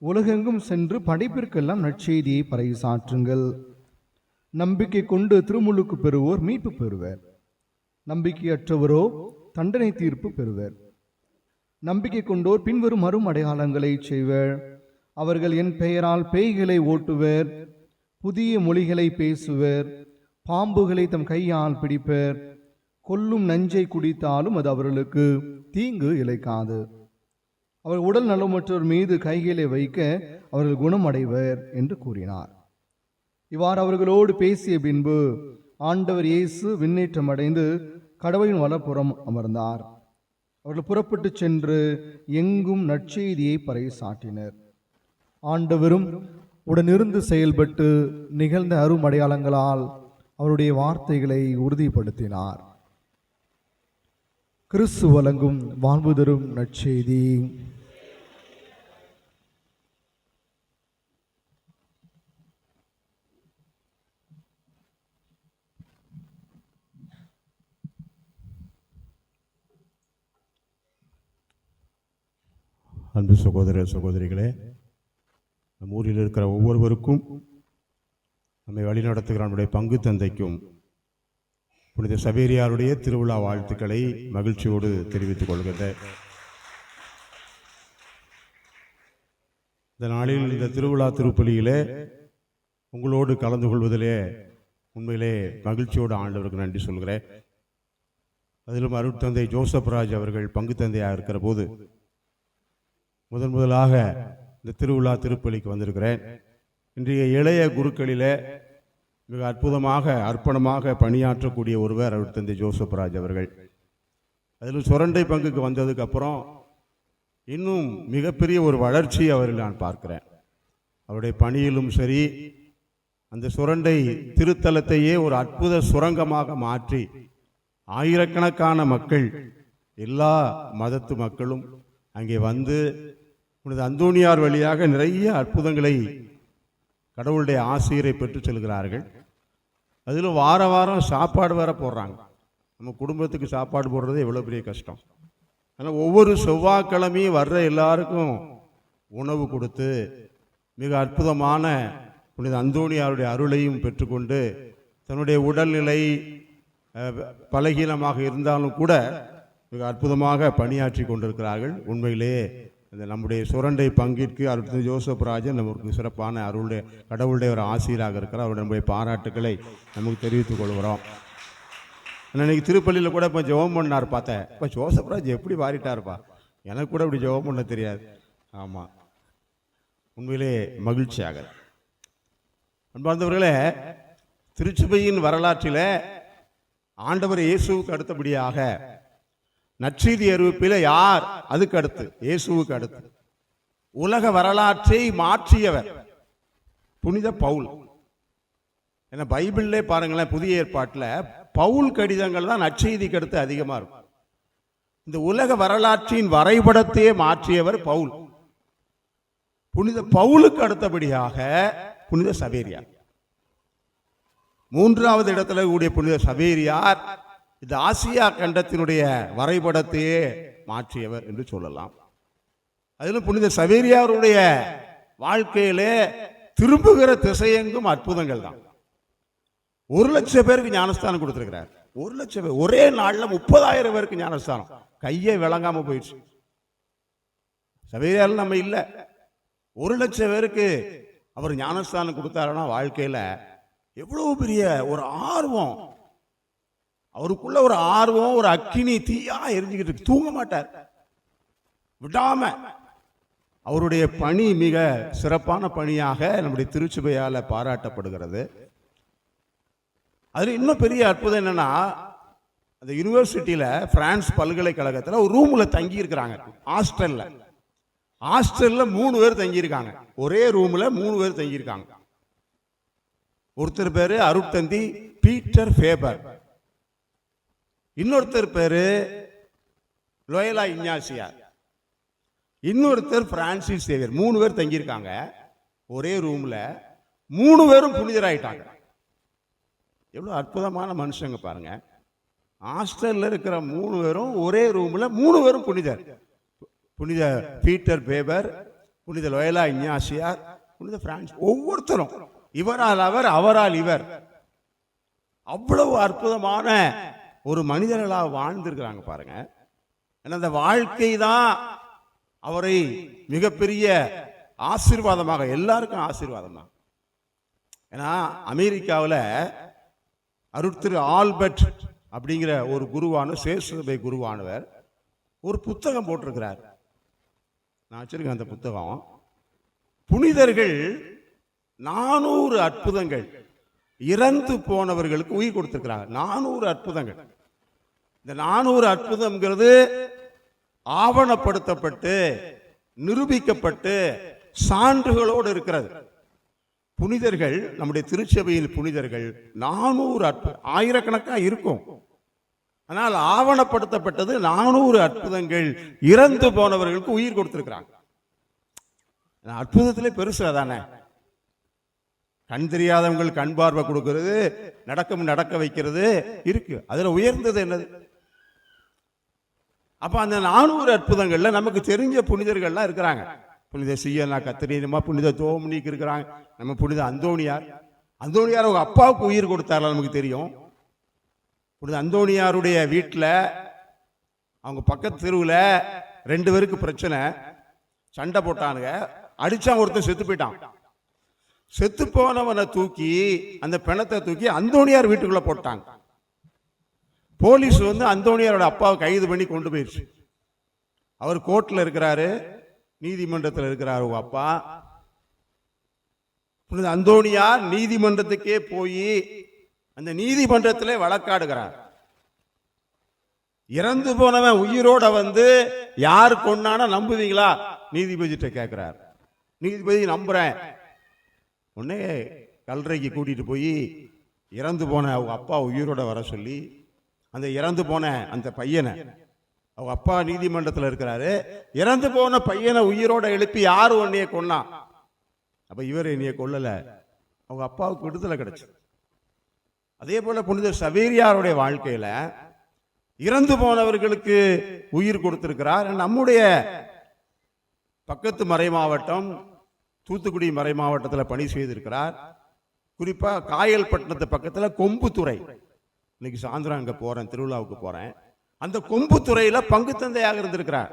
J: உலகெங்கும் சென்று படைப்பிற்கெல்லாம் நற்செய்தியை பறைசாற்றுங்கள். நம்பிக்கை கொண்டு திருமுழுக்கு பெறுவோர் மீட்பு பெறுவர். நம்பிக்கையற்றவரோ தண்டனை தீர்ப்பு பெறுவர். நம்பிக்கை கொண்டோர் பின்வரும் மறும் அடையாளங்களை செய்வர். அவர்கள் என் பெயரால் பேய்களை ஓட்டுவர், புதிய மொழிகளை பேசுவர், பாம்புகளை தம் கையால் பிடிப்பர், கொல்லும் நஞ்சை குடித்தாலும் அது அவர்களுக்கு தீங்கு இழைக்காது. அவர் உடல் நலமற்றோர் மீது கைகளை வைக்க அவர்கள் குணமடைவர் என்று கூறினார். இவ்வாறு அவர்களோடு பேசிய பின்பு ஆண்டவர் இயேசு விண்ணேற்றம் அடைந்து கடவுளின் வலப்புறம் அமர்ந்தார். அவர்கள் புறப்பட்டு சென்று எங்கும் நற்செய்தியை பறைசாற்றினர். ஆண்டவரும் உடனிருந்து செயல்பட்டு நிகழ்ந்த அரும் அடையாளங்களால் அவருடைய வார்த்தைகளை உறுதிப்படுத்தினார். கிறிஸ்து வழங்கும் வாழ்வு தரும் நற்செய்தி.
B: அன்பு சகோதர சகோதரிகளே, நம் ஊரில் இருக்கிற ஒவ்வொருவருக்கும், நம்மை வழிநடத்துகிற நம்முடைய பங்கு தந்தைக்கும் புனித சவேரியாருடைய திருவிழா வாழ்த்துக்களை மகிழ்ச்சியோடு தெரிவித்துக் கொள்கிறேன். இந்த நாளில் இந்த திருவிழா திருப்பலியிலே உங்களோடு கலந்து கொள்வதிலே உண்மையிலே மகிழ்ச்சியோடு ஆண்டவருக்கு நன்றி சொல்கிறேன். அதிலும் அருட்தந்தை ஜோசப் ராஜ் அவர்கள் பங்கு தந்தையாக இருக்கிற போது முதலாக இந்த திருவிழா திருப்பலிக்கு வந்திருக்கிறேன். இன்றைய இளைய குருக்களிலே மிக அற்புதமாக அர்ப்பணமாக பணியாற்றக்கூடிய ஒருவர் அவர் தந்தை ஜோசப்ராஜ் அவர்கள். அதில் சுரண்டை பங்குக்கு வந்ததுக்கு அப்புறம் இன்னும் மிகப்பெரிய ஒரு வளர்ச்சி அவரில் நான் பார்க்கிறேன். அவருடைய பணியிலும் சரி, அந்த சுரண்டை திருத்தலத்தையே ஒரு அற்புத சுரங்கமாக மாற்றி ஆயிரக்கணக்கான மக்கள், எல்லா மதத்து மக்களும் அங்கே வந்து புனித அந்தோணியார் வழியாக நிறைய அற்புதங்களை கடவுளுடைய ஆசிரியரை பெற்று செல்கிறார்கள். அதில் வார வாரம் சாப்பாடு வேற போடுறாங்க. நம்ம குடும்பத்துக்கு சாப்பாடு போடுறது எவ்வளோ பெரிய கஷ்டம். ஆனால் ஒவ்வொரு செவ்வாய்க்கிழமையும் வர்ற எல்லாருக்கும் உணவு கொடுத்து மிக அற்புதமான புனித அந்தோணியாருடைய அருளையும் பெற்றுக்கொண்டு தன்னுடைய உடல்நிலை பலகீனமாக இருந்தாலும் கூட மிக அற்புதமாக பணியாற்றி கொண்டிருக்கிறார்கள். உண்மையிலே இந்த நம்முடைய சுரண்டை பங்கிற்கு அருள் ஜோசப்ராஜன் நமக்கு சிறப்பான அருளுடைய கடவுளுடைய ஒரு ஆசிரியராக இருக்கிறார். அவருடைய நம்முடைய பாராட்டுக்களை நமக்கு தெரிவித்துக் கொள்கிறோம். இன்னைக்கு திருப்பள்ளியில் கூட இப்போ ஜெபம் பண்ணார் பார்த்தேன். இப்போ ஜோசப்ராஜ் எப்படி மாறிட்டாருப்பா, எனக்கு கூட இப்படி ஜெபம் பண்ண தெரியாது. ஆமாம், உண்மையிலே மகிழ்ச்சியாக. அன்பார்ந்தவர்களே, திருச்சபையின் வரலாற்றில் ஆண்டவர் இயேசுவுக்கு அடுத்தபடியாக நற்செய்தி அறிவிப்பில் யார் அதுக்கு அடுத்து? இயேசுவுக்கு அடுத்து உலக வரலாற்றை மாற்றியவர் புனித பவுல். ஏன்னா பைபிள்லே பாருங்களேன், புதிய ஏற்பாட்டில் பவுல் கடிதங்கள் தான் நற்செய்திக்கு அடுத்து அதிகமாக இருக்கும். இந்த உலக வரலாற்றின் வரைபடத்தையே மாற்றியவர் பவுல். புனித பவுலுக்கு அடுத்தபடியாக புனித சவேரியார். மூன்றாவது இடத்துல கூடிய புனித சவேரியார் இந்த ஆசியா கண்டத்தினுடைய வரைபடத்தையே மாற்றியவர் என்று சொல்லலாம். அதிலும் புனித சவேரியாருடைய வாழ்க்கையிலே திரும்புகிற திசையெங்கும் அற்புதங்கள் தான். 1,00,000 பேருக்கு ஞானஸ்தானம் கொடுத்திருக்கிறார். 1,00,000 பேர் ஒரே நாள்ல 30,000 பேருக்கு ஞானஸ்தானம். கையே விளங்காம போயிடுச்சு. சவேரியார் நம்ம இல்ல, 1,00,000 பேருக்கு அவர் ஞானஸ்தானம் கொடுத்தாருன்னா வாழ்க்கையில எவ்வளவு பெரிய ஒரு ஆர்வம், அவருக்குள்ள ஒரு ஆர்வம், ஒரு அக்கினி தீயா எரிஞ்சுக்கிட்டு தூங்க மாட்டார் விடாம. அவருடைய பணி மிக சிறப்பான பணியாக நம்முடைய திருச்சபையால பாராட்டப்படுகிறது. அதுல இன்னும் பெரிய அற்புதம் என்னன்னா, அந்த யூனிவர்சிட்டியில பிரான்ஸ் பல்கலைக்கழகத்தில் ஒரு ரூம்ல தங்கி இருக்கிறாங்க. ஹாஸ்டல்ல 3 பேர் தங்கி இருக்காங்க. ஒரே ரூம்ல 3 பேர் தங்கி இருக்காங்க. ஒருத்தர் பேரு அருட்தந்தி பீட்டர் ஃபேபர், இன்னொருத்தர் பேரு லோயலா இஞ்ஞாசியார், இன்னொருத்தர் பிரான்சிஸ் சேவியர். 3 பேர் தங்கியிருக்காங்க ஒரே ரூம்ல. 3 பேரும் புனிதராயிட்டாங்க. எவ்வளவு அற்புதமான மனுஷங்க பாருங்க. ஹாஸ்டல்ல இருக்கிற 3 பேரும் ஒரே ரூம்ல 3 பேரும் புனிதர். புனித பீட்டர் பேபர், புனித லோயலா இஞ்ஞாசியார், புனித பிரான்சிஸ். ஒவ்வொருத்தரும் இவரால் அவர், அவரால் இவர். அவ்வளவு அற்புதமான ஒரு மனிதர்களாக வாழ்ந்திருக்கிறாங்க பாருங்க. அந்த வாழ்க்கை தான் அவரை மிகப்பெரிய ஆசீர்வாதமாக, எல்லாருக்கும் ஆசீர்வாதம் தான். ஏன்னா அமெரிக்காவில் அருட்திரு ஆல்பர்ட் அப்படிங்கிற ஒரு குருவான சேஷபை குருவானவர் ஒரு புத்தகம் போட்டிருக்கிறார். நான் வச்சிருக்கேன் அந்த புத்தகம். புனிதர்கள் 400 அற்புதங்கள் இறந்து போனவர்களுக்கு உயிர் கொடுத்திருக்கிறாங்க. 400 அற்புதங்கள். இந்த 400 அற்புதம்ங்கிறது ஆவணப்படுத்தப்பட்டு நிரூபிக்கப்பட்டு சான்றுகளோடு இருக்கிறது. புனிதர்கள், நம்முடைய திருச்சபையில் புனிதர்கள் 400 ஆயிரக்கணக்காக இருக்கும். ஆனால் ஆவணப்படுத்தப்பட்டது 400 அற்புதங்கள் இறந்து போனவர்களுக்கு உயிர் கொடுத்திருக்கிறாங்க. அற்புதத்திலே பெருசு அதானே. கண் தெரியாதவங்கள் கண் பார்வை கொடுக்கிறது, நடக்க வைக்கிறது இருக்கு. அதுல உயர்ந்தது என்னது? அப்ப அந்த 400 அற்புதங்கள்ல நமக்கு தெரிஞ்ச புனிதர்கள்லாம் இருக்கிறாங்க. புனித சியனா கத்திரீனமா, புனித தோம்னிக்கு இருக்கிறாங்க. நம்ம புனித அந்தோணியார் அவங்க அப்பாவுக்கு உயிர் கொடுத்தாரு நமக்கு தெரியும். புனித அந்தோணியாருடைய வீட்டில் அவங்க பக்கத்து தெருவில் 2 பேருக்கு பிரச்சனை, சண்டை போட்டானுங்க. அடிச்சான், ஒருத்தன் செத்து போயிட்டான். செத்து போனவனை தூக்கி, அந்த பிணத்தை தூக்கி அந்தோணியார் வீட்டுக்குள்ள போட்டாங்க. போலீஸ் வந்து அந்தோணியாரோட அப்பாவை கைது பண்ணி கொண்டு போயிடுச்சு. அவர் கோர்ட்ல இருக்கிறாரு. நீதிமன்றத்தில் இருக்கிறார் உங்க அப்பா. புனித அந்தோணியார் நீதிமன்றத்துக்கே போய் அந்த நீதிமன்றத்திலே வழக்காடுகிறார். இறந்து போனவன் உயிரோட வந்து யார் கொண்டானா நம்புவீங்களா? நீதிபதிட்ட கேட்கிறார். நீதிபதி நம்புறேன். உடனே கல்லறைக்கு கூட்டிட்டு போய் இறந்து போன அவங்க அப்பா உயிரோட வர சொல்லி அந்த இறந்து போன அந்த பையனை, அவங்க அப்பா நீதிமன்றத்தில் இருக்கிறாரு, இறந்து போன பையனை உயிரோட எழுப்பி யாரு உன்னைய கொன்னா? அப்ப இவர் என்னைய கொல்லல, அவங்க அப்பாவுக்கு விடுதலை கிடைச்சு. அதே போல புனித சவேரியாருடைய வாழ்க்கையில இறந்து போனவர்களுக்கு உயிர் கொடுத்திருக்கிறார். நம்முடைய பக்கத்து மறை மாவட்டம் தூத்துக்குடி மறை மாவட்டத்தில் பணி செய்திருக்கிறார். குறிப்பா காயல்பட்டினத்து பக்கத்தில் கொம்புத்துறை, இன்னைக்கு சாயந்தரம் அங்க போறேன், திருவிழாவுக்கு போறேன், அந்த கொம்புத்துறையில பங்கு தந்தையாக இருந்திருக்கிறார்.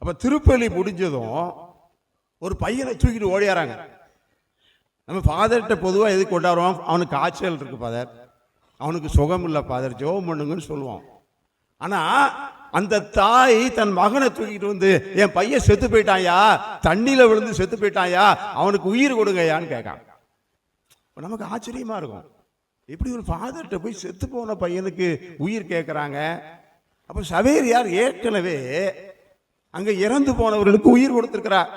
B: அப்ப திருப்பலி முடிஞ்சதும் ஒரு பையனை தூக்கிட்டு ஓடியாராங்க. நம்ம ஃபாதர்கிட்ட பொதுவாக எது கொண்டாடுவோம்? அவனுக்கு காய்ச்சல் இருக்கு ஃபாதர், அவனுக்கு சுகம் இல்லை ஃபாதர், ஜெபம் பண்ணுங்கன்னு சொல்லுவோம். ஆனா அந்த தாய் தன் மகனை தூக்கிட்டு வந்து, என் பையன் செத்து போயிட்டாயா, தண்ணியில விழுந்து செத்து போயிட்டாயா, அவனுக்கு உயிர் கொடுங்கயான்னு கேட்கான். நமக்கு ஆச்சரியமா இருக்கும், இப்படி ஒரு ஃபாதர்கிட்ட போய் செத்து போன பையனுக்கு உயிர் கேட்கிறாங்க. அப்ப சவேரியார் ஏற்கனவே அங்க இறந்து போனவர்களுக்கு உயிர் கொடுத்திருக்கிறார்.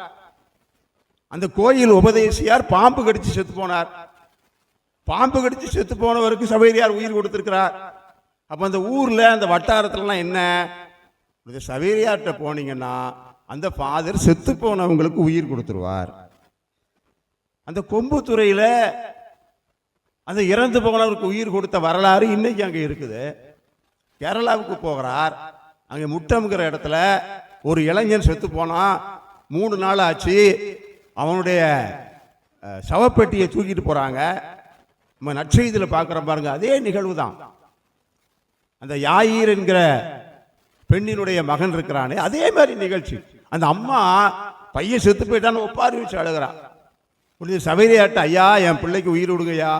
B: அந்த கோயில் உபதேசியார் பாம்பு கடிச்சு செத்து போனார். பாம்பு கடிச்சு செத்து போனவருக்கு சவேரியார் உயிர் கொடுத்திருக்கிறார். அப்ப அந்த ஊர்ல அந்த வட்டாரத்துலலாம் என்ன, சவேரியார்கிட்ட போனீங்கன்னா அந்த ஃபாதர் செத்து போனவங்களுக்கு உயிர் கொடுத்துருவார். அந்த கொம்புத்துறையில அந்த இறந்து போனவருக்கு உயிர் கொடுத்த வரலாறு இன்னைக்கு அங்க இருக்குது. கேரளாவுக்கு போகிறார், அங்க முட்டம்ங்கிற இடத்துல ஒரு இளைஞன் செத்து போனா 3 நாள் ஆச்சு. அவனுடைய சவப்பெட்டியை தூக்கிட்டு போறாங்க. நம்ம நற்செய்தியில் பார்க்குற பாருங்க, அதே நிகழ்வு தான். அந்த யாயீர் என்கிற பெண்ணினுடைய மகன் இருக்கிறானே, அதே மாதிரி நிகழ்ச்சி. அந்த அம்மா பையன் செத்து போயிட்டான்னு ஒப்பாரி வச்சு அழுகிறான். புனித சவேரியார்ட்ட, ஐயா என் பிள்ளைக்கு உயிர் விடுங்கய்யா.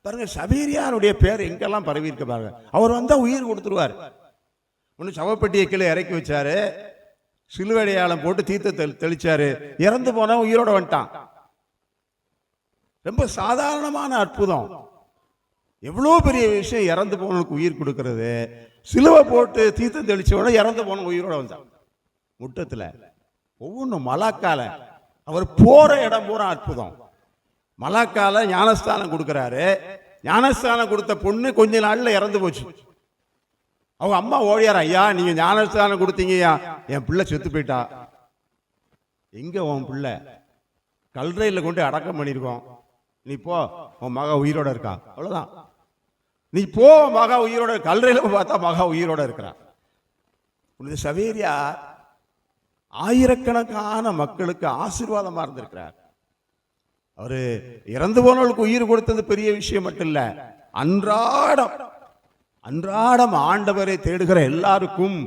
B: பாருங்க, சவேரியாருடைய பேர் எங்கெல்லாம் பரவி இருக்க பாருங்க. அவர் வந்தா உயிர் கொடுத்துருவார். ஒன்று சவப்பெட்டியை கீழே இறக்கி வச்சாரு, சிலுவடையாளம் போட்டு தீர்த்த தெளிச்சாரு, இறந்து போன உயிரோட வந்துட்டான். ரொம்ப சாதாரணமான அற்புதம். எவ்வளோ பெரிய விஷயம் இறந்து போனவனுக்கு உயிர் கொடுக்கறது. சிலுவை போட்டு தீர்த்தம் தெளிச்சவன இறந்து போன உயிரோட வந்தான் முட்டத்தில். ஒவ்வொன்றும் மலாக்கால அவர் போற இடம் பூரா அற்புதம். மலாக்கால ஞானஸ்தானம் கொடுக்கிறாரு. ஞானஸ்தானம் கொடுத்த பொண்ணு கொஞ்ச நாள்ல இறந்து போச்சு. அவங்க அம்மா ஓடியார், ஐயா நீங்க ஞானஸ்தானம் கொடுத்தீங்கய்யா, என் பிள்ளை செத்து போயிட்டா. எங்க உன் பிள்ளை? கல்லறையில் கொண்டு அடக்கம் பண்ணியிருக்கோம், நீ போ, உன் மகா உயிரோட இருக்கா, அவ்வளவுதான். நீ போ, மகா உயிரோட. கல்லறையில பார்த்தா மகா உயிரோட இருக்கிறான். புனித சவேரியார் ஆயிரக்கணக்கான மக்களுக்கு ஆசீர்வாதமா இருந்திருக்கிறார். அவரு இறந்து போனவர்களுக்கு உயிர் கொடுத்தது பெரிய விஷயம் மட்டும் இல்ல, அன்றாடம் ஆண்டவரை தேடுகிற எல்லாருக்கும்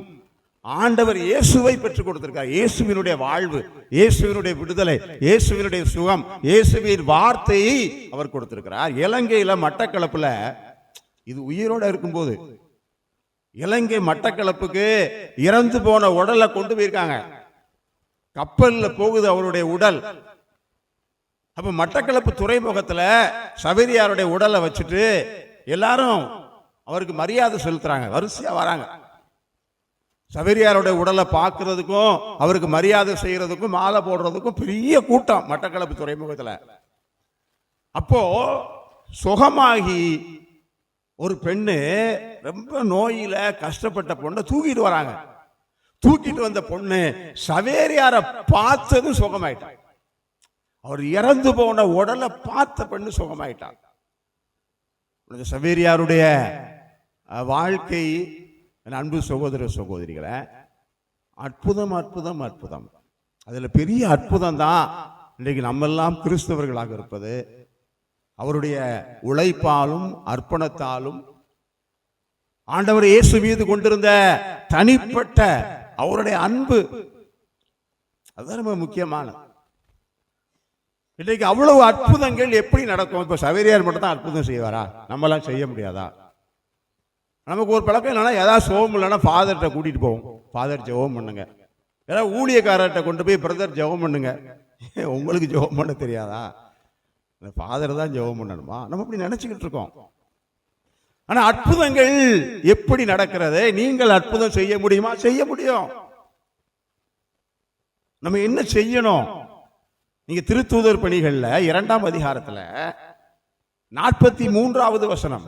B: ஆண்டவர் இயேசுவை பெற்றுக் கொடுத்திருக்கார். இயேசுவினுடைய வாழ்வு, இயேசுவினுடைய விடுதலை, இயேசுவினுடைய சுகம், இயேசுவின் வார்த்தையை அவர் கொடுத்திருக்கிறார். இலங்கையில மட்டக்களப்புல இது உயிரோட இருக்கும்போது, இலங்கை மட்டக்களப்புக்கு இறந்து போன உடலை கொண்டு போயிருக்காங்க. கப்பல்ல போகுது அவருடைய உடல். அப்ப மட்டக்களப்பு துறைமுகத்துல சவேரியாருடைய உடலை வச்சுட்டு எல்லாரும் அவருக்கு மரியாதை செலுத்துறாங்க, வரிசையா வராங்க. சவேரியாருடைய உடலை பார்க்கறதுக்கும் அவருக்கு மரியாதை செய்யறதுக்கும் மாலை போடுறதுக்கும் பெரிய கூட்டம் மட்டக்களப்பு துறைமுகத்துல. அப்போ சுகமாகி ஒரு பெண்ணு, ரொம்ப நோயில கஷ்டப்பட்ட பொண்ணை தூக்கிட்டு வராங்க. தூக்கிட்டு வந்த பொண்ணு சவேரியார பார்த்தது சுகமாயிட்டான். அவர் இறந்து போன உடலை பார்த்த பெண்ணு சுகமாயிட்டான். சவேரியாருடைய வாழ்க்கை, அன்பு சகோதர சகோதரிகளை, அற்புதம் அற்புதம் அற்புதம். அதுல பெரிய அற்புதம் தான் இன்றைக்கு நம்ம எல்லாம் கிறிஸ்தவர்களாக இருப்பது. அவருடைய உழைப்பாலும் அர்ப்பணத்தாலும் ஆண்டவர் இயேசு மீது கொண்டிருந்த தனிப்பட்ட அவருடைய அன்பு, அதுதான் ரொம்ப முக்கியமான. இன்றைக்கு அவ்வளவு அற்புதங்கள் எப்படி நடக்கும்? இப்ப சவேரியார் மட்டும் தான் அற்புதம் செய்வாரா? நம்மளாம் செய்ய முடியாதா? நமக்கு ஒரு பழக்கம் இல்லைன்னா, ஏதாவது சோகம் இல்லைன்னா ஃபாதர்கிட்ட கூட்டிட்டு போவோம், ஃபாதர் ஜெபம் பண்ணுங்க, ஏதாவது ஊழியக்காரர்கிட்ட கொண்டு போய் பிரதர் ஜெபம் பண்ணுங்க, உங்களுக்கு ஜெபம் பண்ண தெரியாதா? ஃபாதர் தான் ஜெபம் பண்ணணுமா? நம்ம இப்படி நினைச்சுக்கிட்டு இருக்கோம். ஆனா அற்புதங்கள் எப்படி நடக்கிறது? நீங்கள் அற்புதம் செய்ய முடியுமா? செய்ய முடியும். நம்ம என்ன செய்யணும்? நீங்க திருத்தூதர் பணிகள்ல 2ஆம் அதிகாரத்துல 43வது வசனம்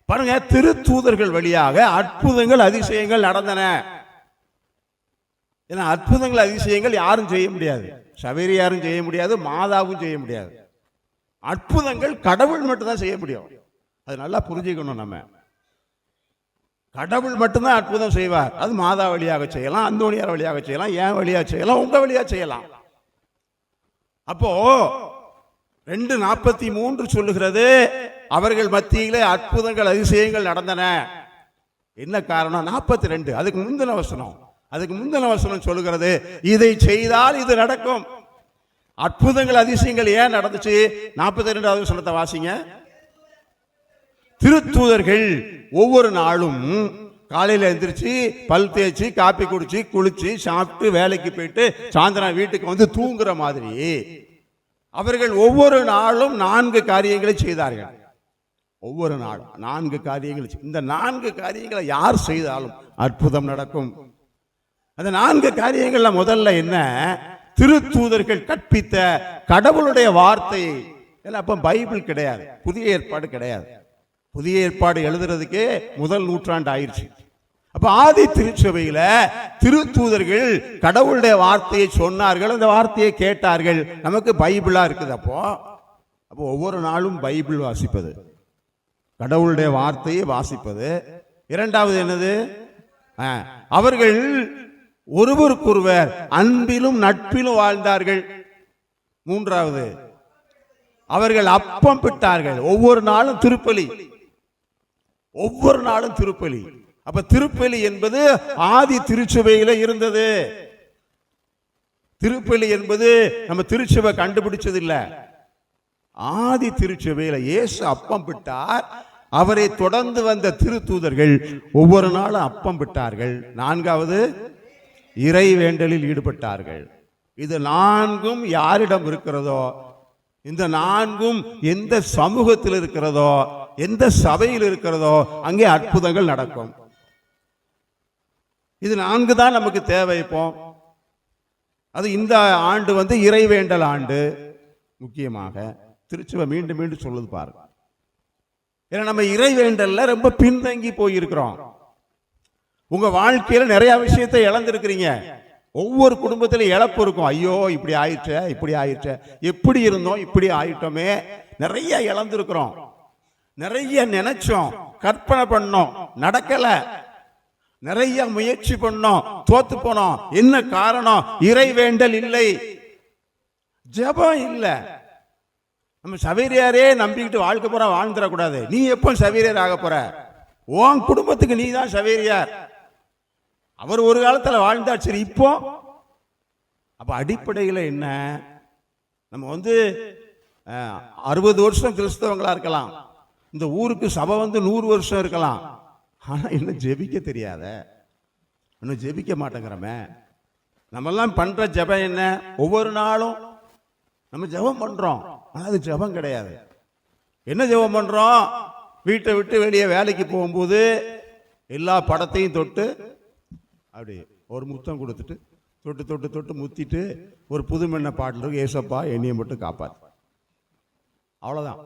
B: பாருங்க. திருத்தூதர்கள் வழியாக அற்புதங்கள் அதிசயங்கள் நடந்தன. ஏன்னா அற்புதங்கள் அதிசயங்கள் யாரும் செய்ய முடியாது. சவேரியாரும் செய்ய முடியாது, மாதாவும் செய்ய முடியாது. அற்புதங்கள் கடவுள் மட்டும்தான் செய்ய முடியும். அது நல்லா புரிஞ்சுக்கணும். நம்ம கடவுள் மட்டும்தான் அற்புதம் செய்வார். அது மாதா வழியாக செய்யலாம், அந்தோணியார் வழியாக செய்யலாம், என் வழியாக செய்யலாம், உங்க வழியாக செய்யலாம். அப்போ 2:43 சொல்லுகிறது, அவர்கள் மத்தியிலே அற்புதங்கள் அதிசயங்கள் நடந்தன. என்ன காரணம்? 42 அதுக்கு முந்தின வசனம் சொல்லுகிறது, இதை செய்தால் இது நடக்கும். அற்புதங்கள் அதிசயங்கள் ஏன் நடந்துச்சு? 42வது வசனத்தை வாசிங்க. திருத்தூதர்கள் ஒவ்வொரு நாளும் காலையில எந்திரிச்சு பல் தேய்ச்சி காப்பி குடிச்சு குளிச்சு சாப்பிட்டு வேலைக்கு போயிட்டு சாயந்தரம் வீட்டுக்கு வந்து தூங்குற மாதிரி அவர்கள் ஒவ்வொரு நாளும் 4 காரியங்களை செய்தார்கள். ஒவ்வொரு நாளும் 4 காரியங்கள். இந்த 4 காரியங்களை யார் செய்தாலும் அற்புதம் நடக்கும். அந்த 4 காரியங்கள்ல முதல்ல என்ன? திருத்தூதர்கள் கற்பித்த கடவுளுடைய வார்த்தை. அப்ப பைபிள் கிடையாது, புதிய ஏற்பாடு கிடையாது. புதிய ஏற்பாடு எழுதுறதுக்கே முதல் நூற்றாண்டு ஆயிடுச்சு. அப்ப ஆதி திருச்சபையில திருத்தூதர்கள் கடவுளுடைய வார்த்தையை சொன்னார்கள், அந்த வார்த்தையை கேட்டார்கள். நமக்கு பைபிளா இருக்குது. அப்போ ஒவ்வொரு நாளும் பைபிள் வாசிப்பது, கடவுளுடைய வார்த்தையை வாசிப்பது. இரண்டாவது என்னது? அவர்கள் ஒருவருக்கொருவர் அன்பிலும் நட்பிலும் வாழ்ந்தார்கள். மூன்றாவது, அவர்கள் அப்பம் பிட்டார்கள். ஒவ்வொரு நாளும் திருப்பலி, ஒவ்வொரு நாளும் திருப்பலி. அப்ப திருப்பலி என்பது ஆதி திருச்சபையில இருந்தது. திருப்பலி என்பது நம்ம திருச்சபை கண்டுபிடிச்சது இல்ல. ஆதி திருச்சபையில இயேசு அப்பம் பிட்டார். அவரை தொடர்ந்து வந்த திருத்தூதர்கள் ஒவ்வொரு நாளும் அப்பம் பிட்டார்கள். நான்காவது, இறை வேண்டலில் ஈடுபட்டார்கள். இது 4ம் யாரிடம் இருக்கிறதோ, இந்த 4ம் எந்த சமூகத்தில் இருக்கிறதோ, எந்த சபையில் இருக்கிறதோ அங்கே அற்புதங்கள் நடக்கும். இது 4 தான் நமக்கு தேவை. இப்போ அது இந்த ஆண்டு இறைவேண்டல் ஆண்டு. முக்கியமாக திருச்சபை மீண்டும் மீண்டும் சொல்லுது பாருங்க. ஏன்னா நம்ம இறைவேண்டல்ல ரொம்ப பின்தங்கி போயிருக்கிறோம். உங்க வாழ்க்கையில நிறைய விஷயத்தை இழந்திருக்கிறீங்க. ஒவ்வொரு குடும்பத்திலும் இழப்பு இருக்கும். ஐயோ இப்படி ஆயிடுச்சே, இப்படி ஆயிடுச்சே, எப்படி இருந்தோம் இப்படி ஆயிட்டோமே. நிறைய இழந்திருக்கிறோம். நிறைய நினைச்சோம், கற்பனை பண்ணோம், நடக்கல. நிறைய முயற்சி பண்ணோம், தோத்து போனோம். என்ன காரணம்? இறைவேண்டல் இல்லை, ஜெபம் இல்லை. நம்ம சவேரியாரே நம்பிக்கிட்டு வாழ்க்கை போற வாழ்ந்துடக்கூடாது. நீ எப்போ சவேரியார் ஆக போற? உன் குடும்பத்துக்கு நீ தான் சவேரியார். அவர் ஒரு காலத்துல வாழ்ந்தார், சரி. இப்போ அப்ப அடிப்படையில் என்ன? நம்ம 60 வருஷம் கிறிஸ்தவங்களா இருக்கலாம், இந்த ஊருக்கு சபை 100 வருஷம் இருக்கலாம். ஆனா இன்னும் ஜெபிக்க தெரியாத, இன்னும் ஜெபிக்க மாட்டேங்கிறமே. நம்ம எல்லாம் பண்ற ஜெபம் என்ன? ஒவ்வொரு நாளும் நம்ம ஜெபம் பண்றோம், ஆனா அது ஜெபம் கிடையாது. என்ன ஜெபம் பண்றோம்? வீட்டை விட்டு வெளியே வேலைக்கு போகும்போது எல்லா படத்தையும் தொட்டு அப்படி ஒரு முத்தம் கொடுத்துட்டு தொட்டு தொட்டு தொட்டு முத்திட்டு ஒரு புதுமென்ன பாடல் இருக்கு, ஏசப்பா என்னையை மட்டும் காப்பாத்து. அவ்வளவுதான்.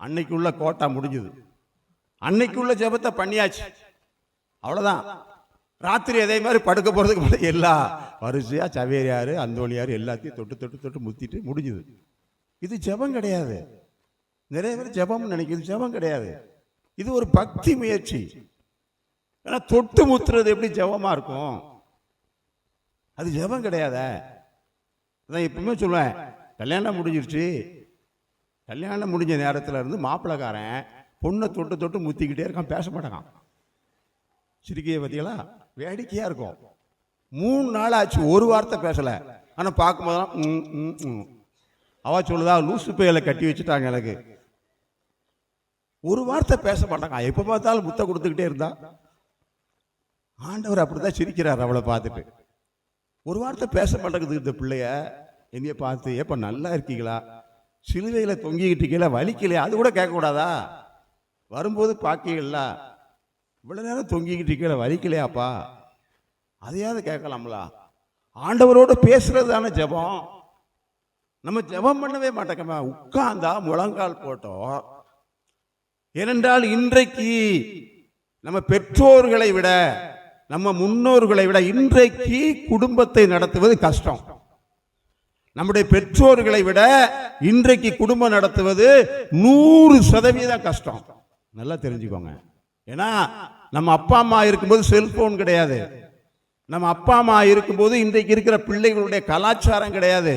B: அன்னைக்குள்ள கோட்டா முடிஞ்சது. அன்னைக்குள்ள ஜெபத்தை பண்ணியாச்சு, அவ்வளவுதான். ராத்திரி அதே மாதிரி படுக்க போறதுக்கு முன்னாடி எல்லா வரிசையா சவேரியாரு அந்தோணியாரு எல்லாத்தையும் தொட்டு தொட்டு தொட்டு முத்திட்டு முடிஞ்சுது. இது ஜெபம் கிடையாது. நிறைய பேர் ஜெபம் நினைக்கிறது ஜெபம் கிடையாது. இது ஒரு பக்தி முயற்சி. ஏன்னா தொட்டு முத்துறது எப்படி ஜெபமா இருக்கும்? அது ஜெபம் கிடையாத. அதான் எப்பவுமே சொல்லுவேன், கல்யாணம் முடிஞ்சிருச்சு, கல்யாணம் முடிஞ்ச நேரத்தில் இருந்து மாப்பிள்ளைக்காரன் பொண்ணை தொட்டு தொட்டு முத்திக்கிட்டே இருக்கான், பேச மாட்டான். சிரிக்கையை பத்தியெல்லாம் வேடிக்கையா இருக்கும். 3 நாள் ஆச்சு, ஒரு வார்த்தை பேசல. ஆனா பார்க்கும்போதெல்லாம் அவ சொல்லுதா, லூசு பையில கட்டி வச்சுட்டாங்க எனக்கு. ஒரு வார்த்தை பேச மாட்டாங்க. எப்போ பார்த்தாலும் முத்த கொடுத்துக்கிட்டே இருந்தா ஆண்டவர் அப்படிதான் சிரிக்கிறார் அவளை பார்த்துட்டு. ஒரு வார்த்தை பேச மாட்டேங்குது இந்த பிள்ளைய. என்னைய பார்த்து ஏப்ப நல்லா இருக்கீங்களா, சிலுவையில் தொங்கிக்கிட்டு இருக்கீங்களா, வலிக்கலையா, அது கூட கேட்கக்கூடாதா? வரும்போது பார்க்கீங்களா, இவ்வளோ நேரம் தொங்கிக்கிட்டு இருக்கீங்களா, வலிக்கலையாப்பா, அதையாவது கேட்கலாம்ல. ஆண்டவரோடு பேசுறது தானே ஜெபம். நம்ம ஜெபம் பண்ணவே மாட்டேங்கம்மா, உட்கார்ந்தா முழங்கால் போட்டோம். ஏனென்றால் இன்றைக்கு நம்ம பெற்றோர்களை விட, நம்ம முன்னோர்களை விட இன்றைக்கு குடும்பத்தை நடத்துவது கஷ்டம். நம்முடைய பெற்றோர்களை விட இன்றைக்கு குடும்பம் நடத்துவது 100% கஷ்டம். நல்லா தெரிஞ்சுக்கோங்க. ஏன்னா நம்ம அப்பா அம்மா இருக்கும்போது செல்போன் கிடையாது. நம்ம அப்பா அம்மா இருக்கும்போது இன்றைக்கு இருக்கிற பிள்ளைகளுடைய கலாச்சாரம் கிடையாது.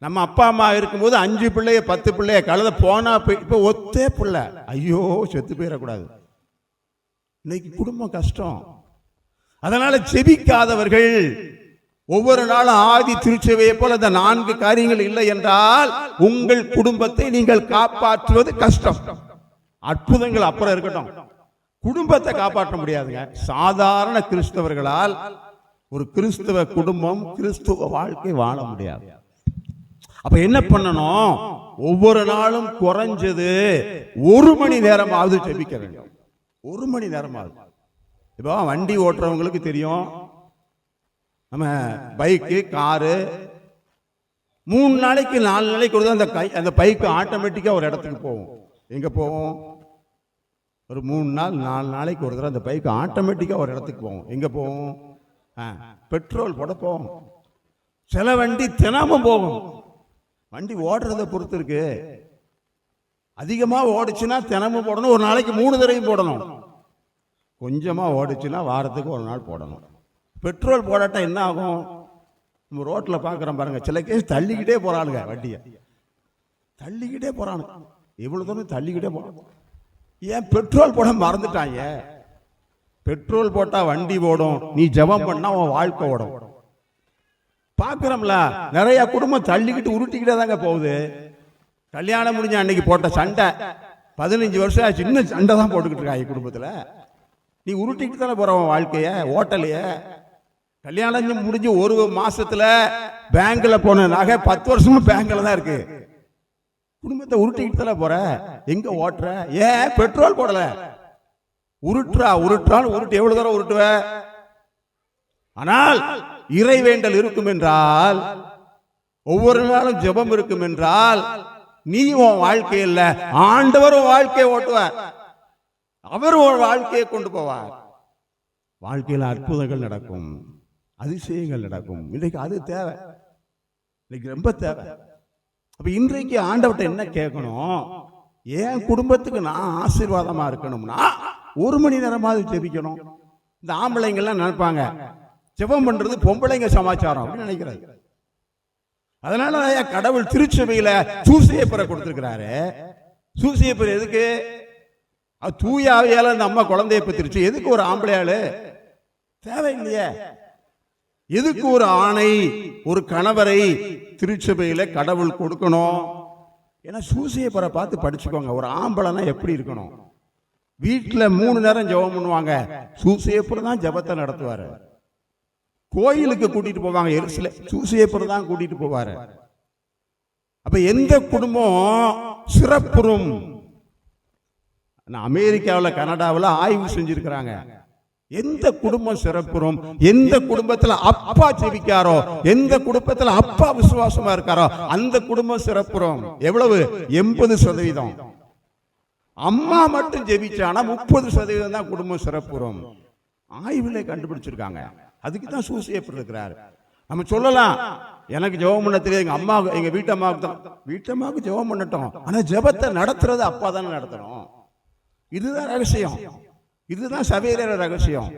B: நம்ம அப்பா அம்மா இருக்கும்போது 5 பிள்ளைய 10 பிள்ளைய கழுத போனா இப்ப ஒத்தே பிள்ளை, ஐயோ செத்து போயிடக்கூடாது. இன்னைக்கு குடும்பம் கஷ்டம். அதனால செபிக்காதவர்கள் ஒவ்வொரு நாளும் ஆதி திருச்சபையை போல இந்த 4 காரியங்கள் இல்லை என்றால் உங்கள் குடும்பத்தை நீங்கள் காப்பாற்றுவது கஷ்டம். அற்புதங்கள் அப்புறம் இருக்கட்டும், குடும்பத்தை காப்பாற்ற முடியாதுங்க. சாதாரண கிறிஸ்தவர்களால் ஒரு கிறிஸ்தவ குடும்பம், கிறிஸ்துவ வாழ்க்கை வாழ முடியாது. அப்ப என்ன பண்ணணும்? ஒவ்வொரு நாளும் குறைஞ்சது 1 மணி நேரமாவது ஜெபிக்க வேண்டும். 1 மணி நேரமாவது. இப்போ வண்டி ஓட்டுறவங்களுக்கு தெரியும், நம்ம பைக்கு காரு 3 நாளைக்கு 4 நாளைக்கு ஒரு அந்த பைக்கு ஆட்டோமேட்டிக்கா ஒரு இடத்துக்கு போகும். எங்க போகும்? ஒரு 3 நாள் 4 நாளைக்கு ஒரு தடவை அந்த பைக்கு ஆட்டோமேட்டிக்கா ஒரு இடத்துக்கு போகும். எங்க போகும்? பெட்ரோல் போட போகும். சில வண்டி தினமும் போகும். வண்டி ஓடுறதை பொறுத்து இருக்கு. அதிகமா ஓடுச்சுன்னா தினமும் போடணும், ஒரு நாளைக்கு 3 தடவையும் போடணும். கொஞ்சமா ஓடுச்சுன்னா வாரத்துக்கு ஒரு நாள் போடணும். பெட்ரோல் போடாட்டா என்ன ஆகும்? நம்ம ரோட்ல பாக்குறோம் பாருங்க, சில கேஸ் தள்ளிக்கிட்டே போறானுங்க, வண்டியை தள்ளிக்கிட்டே போறானு. எவ்வளவு தூரம் தள்ளிக்கிட்டே போறான். ஏன்? பெட்ரோல் போட மறந்துட்டாங்க. பெட்ரோல் போட்டா வண்டி ஓடும், நீ ஜெபம் பண்ணா உன் வாழ்க்கை ஓடும். பாக்குறோம்ல, நிறைய குடும்பம் தள்ளிக்கிட்டு உருட்டிக்கிட்டே தாங்க போகுது. கல்யாணம் முடிஞ்ச அன்னைக்கு போட்ட சண்டை 15 வருஷம் ஆச்சு, இன்னும் சண்டை தான் போட்டுக்கிட்டு இருக்காங்க குடும்பத்துல. நீ உருட்டிக்கிட்டு தானே போற உன் வாழ்க்கைய, ஓட்டலைய. கல்யாணம் முடிஞ்சு 1 மாசத்துல பேங்க்ல போன நகை 10 வருஷமும் பேங்க்ல தான் இருக்கு. குடும்பத்தை உருட்டிக்கிட்டு தானே போற, எங்க ஓட்டுற? ஏன் பெட்ரோல் போடல? உருட்டுறான்னு உருட்டு எவ்வளவு தூரம் உருட்டுவ? ஆனால் இறைவேண்டல் இருக்கும் என்றால், ஒவ்வொரு நாளும் ஜெபம் இருக்கும் என்றால், நீ உன் வாழ்க்கையில் ஆண்டவர் உன் வாழ்க்கையை ஓட்டுவார். அவர் ஒரு வாழ்க்கையை கொண்டு போவார். வாழ்க்கையில் அற்புதங்கள் நடக்கும், அதிசயங்கள் நடக்கும். இன்னைக்கு அது தேவை, இன்னைக்கு ரொம்ப தேவை. அப்ப இன்றைக்கு ஆண்டவர்கிட்ட என்ன கேட்கணும்? என் குடும்பத்துக்கு நான் ஆசீர்வாதமா இருக்கணும்னா 1 மணி நேரமாவது ஜெபிக்கணும். இந்த ஆம்பளைங்கெல்லாம் நினைப்பாங்க ஜெபம் பண்றது பொம்பளைங்க சமாச்சாரம் அப்படின்னு நினைக்கிறாரு. அதனால கடவுள் திருச்சபையில சூசையப்பரை கொடுத்திருக்கிறாரு. சூசையப்பர் எதுக்கு? தூய ஆவியால அந்த அம்மா குழந்தைய பெற்றுச்சு. எதுக்கு ஒரு ஆம்பளையாளு? தேவையில்லையே. எதுக்கு ஒரு ஆணை, ஒரு கணவரை திருச்சபையில கடவுள் கொடுக்கணும்? ஏன்னா சூசையப்பரை பார்த்து படிச்சுக்கோங்க. ஒரு ஆம்பளைனா எப்படி இருக்கணும்? வீட்டுல 3 நேரம் ஜெபம் பண்ணுவாங்க, சூசையப்பர் தான் ஜெபத்தை நடத்துவாரு. கோயிலுக்கு கூட்டிட்டு போவாங்க, சூசையப்பர் தான் கூட்டிட்டு போவாரு. அப்ப எந்த குடும்பம் சிறப்புறும்? அமெரிக்காவில் கனடாவில் ஆய்வு செஞ்சிருக்கிறாங்க. எந்த குடும்பம் சிறப்புறும்? எந்த குடும்பத்தில் அப்பா ஜெபிக்காரோ, எந்த குடும்பத்தில் அப்பா விசுவாசமா இருக்காரோ அந்த குடும்பம் சிறப்புறும். எவ்வளவு? 80%. அம்மா மட்டும் ஜெபிச்சானா 30% தான் குடும்பம் சிறப்புறும். ஆய்வுல கண்டுபிடிச்சிருக்காங்க. அதுக்கு தான் சூசையப்பர் இருக்கிறாரு. நம்ம சொல்லலாம், எனக்கு ஜெபம் பண்ண தெரியாது, எங்க அம்மா, எங்க வீட்டம்மாவுக்கு ஜெபம் பண்ணட்டும். ஆனா ஜெபத்தை நடத்துறது அப்பா தானே நடத்தணும். இதுதான் ரகசியம், இதுதான் சபையில ரகசியம்.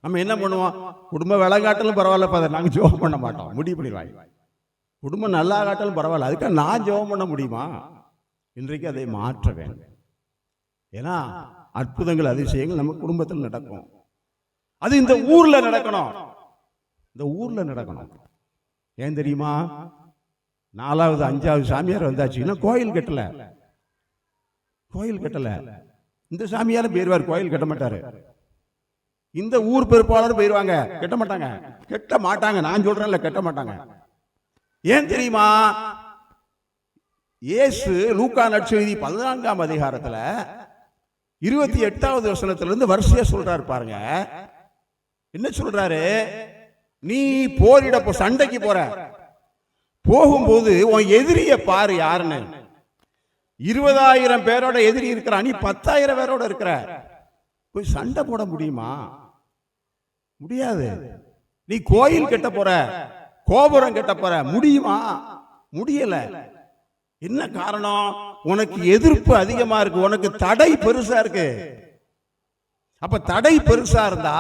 B: நம்ம என்ன பண்ணுவோம்? குடும்ப விளங்காட்டலும் பரவாயில்ல, நாங்க ஜெபம் பண்ண மாட்டோம், முடிவு பண்ணிடுவாங்க. குடும்பம் நல்லா காட்டாலும் பரவாயில்ல, அதுக்காக நான் ஜெபம் பண்ண முடியுமா? இன்றைக்கு அதை மாற்ற வேண்டும். ஏன்னா அற்புதங்கள் அதிசயங்கள் நம்ம குடும்பத்தில் நடக்கும். அது இந்த ஊர்ல நடக்கணும், இந்த ஊர்ல நடக்கணும். ஏன் தெரியுமா? 4வது 5வது சாமியார் வந்தாச்சு, இன்னும் கோயில் கட்டல. இந்த சாமியாரும் போயிருவார், கோயில் கட்ட மாட்டாரு. இந்த ஊர் பொறுப்பாளரும் போயிருவாங்க, கட்ட மாட்டாங்க. கட்ட மாட்டாங்க, நான் சொல்றேன்ல, கட்ட மாட்டாங்க. ஏன் தெரியுமா? இயேசு லூக்கா நற்செய்தி 14ஆம் அதிகாரத்துல 28வது வசனத்திலிருந்து வரிசையா சொல்றாரு பாருங்க. என்ன சொல்றாரு? நீ போரிட சண்டைக்கு போற, போகும்போது உன் எதிரிய பாரு யாருன்னு. 20,000 பேரோட எதிரி இருக்கிற, நீ 10,000 பேரோட இருக்கிற. போய் சண்டை போட முடியுமா? முடியாது. நீ கோயில் கட்ட போற, கோபுரம் கட்ட போற, முடியுமா? முடியல. என்ன காரணம்? உனக்கு எதிர்ப்பு அதிகமா இருக்கு, உனக்கு தடை பெருசா இருக்கு. அப்ப தடை பெருசா இருந்தா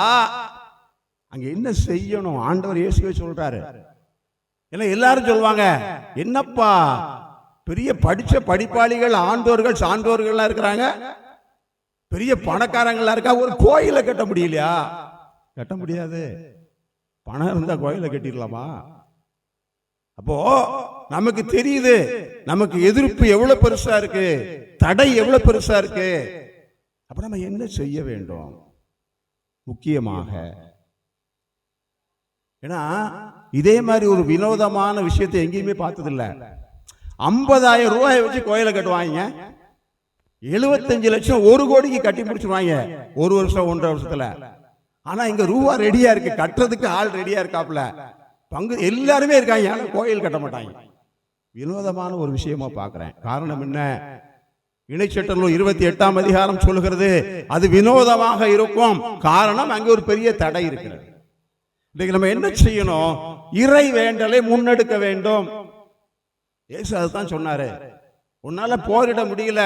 B: அங்க என்ன செய்யணும்? ஆண்டவர் இயேசுவே சொல்றாரு. ஏன்னா எல்லாரும் சொல்லுவாங்க, என்னப்பா பெரிய படிச்ச படிப்பாளிகள், ஆண்டோர்கள், சான்றோர்கள் இருக்கிறாங்க, பெரிய பணக்காரங்களா இருக்கா, ஒரு கோயிலை கட்ட முடியலையா? கட்ட முடியாது. பணம் இருந்தா கோயிலை கட்டிடலாமா? அப்போ நமக்கு தெரியுது நமக்கு எதிர்ப்பு எவ்வளவு பெருசா இருக்கு, தடை எவ்வளவு பெருசா இருக்கு. அப்ப நம்ம என்ன செய்ய வேண்டும்? முக்கியமாக ஏன்னா இதே மாதிரி ஒரு வினோதமான விஷயத்தை எங்கேயுமே பார்த்ததில்ல. 50,000 ரூபாயை வச்சு கோயிலை கட்டுவாங்க, 75 லட்சம் 1 கோடிக்கு கட்டி முடிச்சுருவாங்க ஒரு வருஷம் 1.5 வருஷத்துல. ஆனா இங்க ரூபா ரெடியா இருக்கு, கட்டுறதுக்கு ஆள் ரெடியா இருக்காப்ல, பங்கு எல்லாருமே இருக்காங்க, ஆனா கோயில் கட்ட மாட்டாங்க. வினோதமான ஒரு விஷயமா பார்க்கிறேன். காரணம் என்ன? இணைச்சட்ட நூல் 28ஆம் அதிகாரம் சொல்லுகிறது, அது வினோதமாக இருக்கும். காரணம் அங்க ஒரு பெரிய தடை இருக்கிறது. இன்னைக்கு நம்ம என்ன செய்யணும்? இறை வேண்டலை முன்னெடுக்க வேண்டும். இயேசு அதுதான் சொன்னாரு. உன்னால போரிட முடியல,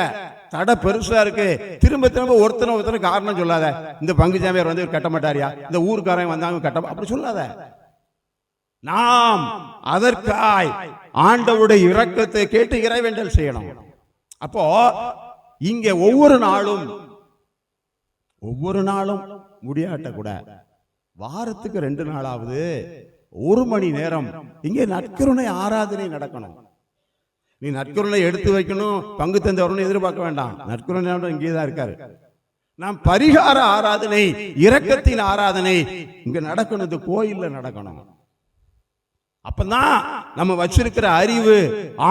B: தடை பெருசா இருக்கு, திரும்ப திரும்ப ஒருத்தனை காரணம் சொல்லாத. இந்த பங்கு சாமியார் வந்து கட்ட மாட்டாரியா, இந்த ஊருக்காரன் வந்தாங்க கட்ட, அப்படி சொல்லாத. நாம் அதற்காய் ஆண்டவருடைய இரக்கத்தை கேட்டு இறைவேண்டல் செய்யணும். அப்போ இங்க ஒவ்வொரு நாளும் முடியாட்ட கூட வாரத்துக்கு 2 நாளாவது 1 மணி நேரம் இங்கே நற்கருணை ஆராதனை நடக்கணும். நீ நற்கருணை எடுத்து வைக்கணும், பங்கு தந்தை வரணும் எதிர்பார்க்க வேண்டாம். நற்கருணை இங்கே தான் இருக்காரு. நாம் பரிகார ஆராதனை, இரக்கத்தின் ஆராதனை இங்க நடக்கணும், இந்த கோயில்ல நடக்கணும். அப்பதான் நம்ம வச்சிருக்கிற அறிவு,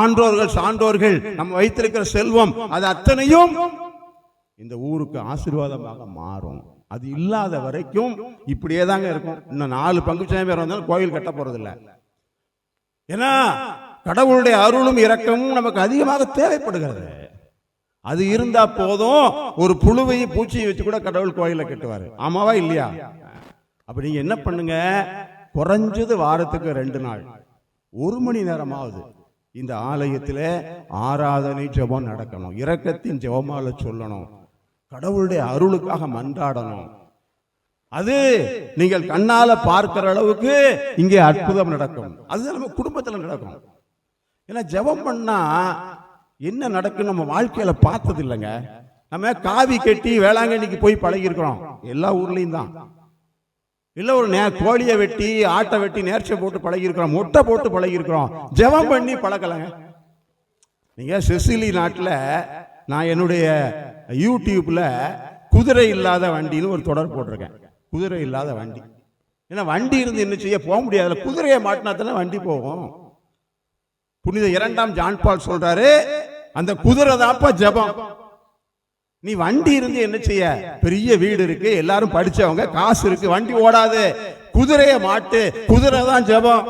B: ஆன்றோர்கள், சான்றோர்கள், நம்ம வைத்திருக்கிற செல்வம், அது அத்தனையும் இந்த ஊருக்கு ஆசீர்வாதமாக மாறும். அது இல்லாத வரைக்கும் இப்படியே தாங்க இருக்கும். இன்னும் 4 பங்கு சாமியார் வந்தாலும் கோயில் கட்ட போறது இல்லை. ஏன்னா கடவுளுடைய அருளும் இரக்கமும் நமக்கு அதிகமாக தேவைப்படுகிறது. அது இருந்தா போதும், ஒரு புழுவையும் பூச்சியை வச்சு கூட கடவுள் கோயிலை கட்டுவாரு. ஆமாவா இல்லையா? அப்ப நீங்க என்ன பண்ணுங்க, குறைஞ்சது வாரத்துக்கு 2 நாள் 1 மணி நேரமாவது இந்த ஆலயத்தில் ஆராதனை ஜெபம் நடக்கணும். இரக்கத்தின் ஜெபமால சொல்லணும், கடவுளுடைய அருளுக்காக மன்றாடணும். அது நீங்கள் கண்ணால பார்க்கிற அளவுக்கு இங்கே அற்புதம் நடக்கும். அது நம்ம குடும்பத்தில் நடக்கும். ஏன்னா ஜெபம் பண்ணா என்ன நடக்கும் நம்ம வாழ்க்கையில பார்த்தது இல்லைங்க. நம்ம காவி கட்டி வேளாங்கண்ணிக்கு போய் பழகி இருக்கிறோம், எல்லா ஊர்லயும் தான். இல்ல ஒரு கோழியை வெட்டி, ஆட்டை வெட்டி, நேர்ச்சை போட்டு பழகி இருக்கிறோம், மொட்டை போட்டு பழகி இருக்கிறோம், ஜெபம் பண்ணி பழக்கலங்க. நீங்க செசிலி நாட்டில் நான் என்னுடைய யூடியூப்ல குதிரை இல்லாத வண்டின்னு ஒரு தொடர் போட்டிருக்கேன். குதிரை இல்லாத வண்டி, ஏன்னா வண்டி இருந்து என்ன செய்ய போக முடியாது, குதிரையை மாட்டினா தானே வண்டி போகும். புனித 2ஆம் ஜான் பால் சொல்றாரு, அந்த குதிரை தான்ப்பா ஜெபம். நீ வண்டி இருந்து என்ன செய்ய, பெரிய வீடு இருக்கு, எல்லாரும் படிச்சவங்க, காசு இருக்கு, வண்டி ஓடாது, குதிரைய மாட்டு, குதிரை தான் ஜெபம்.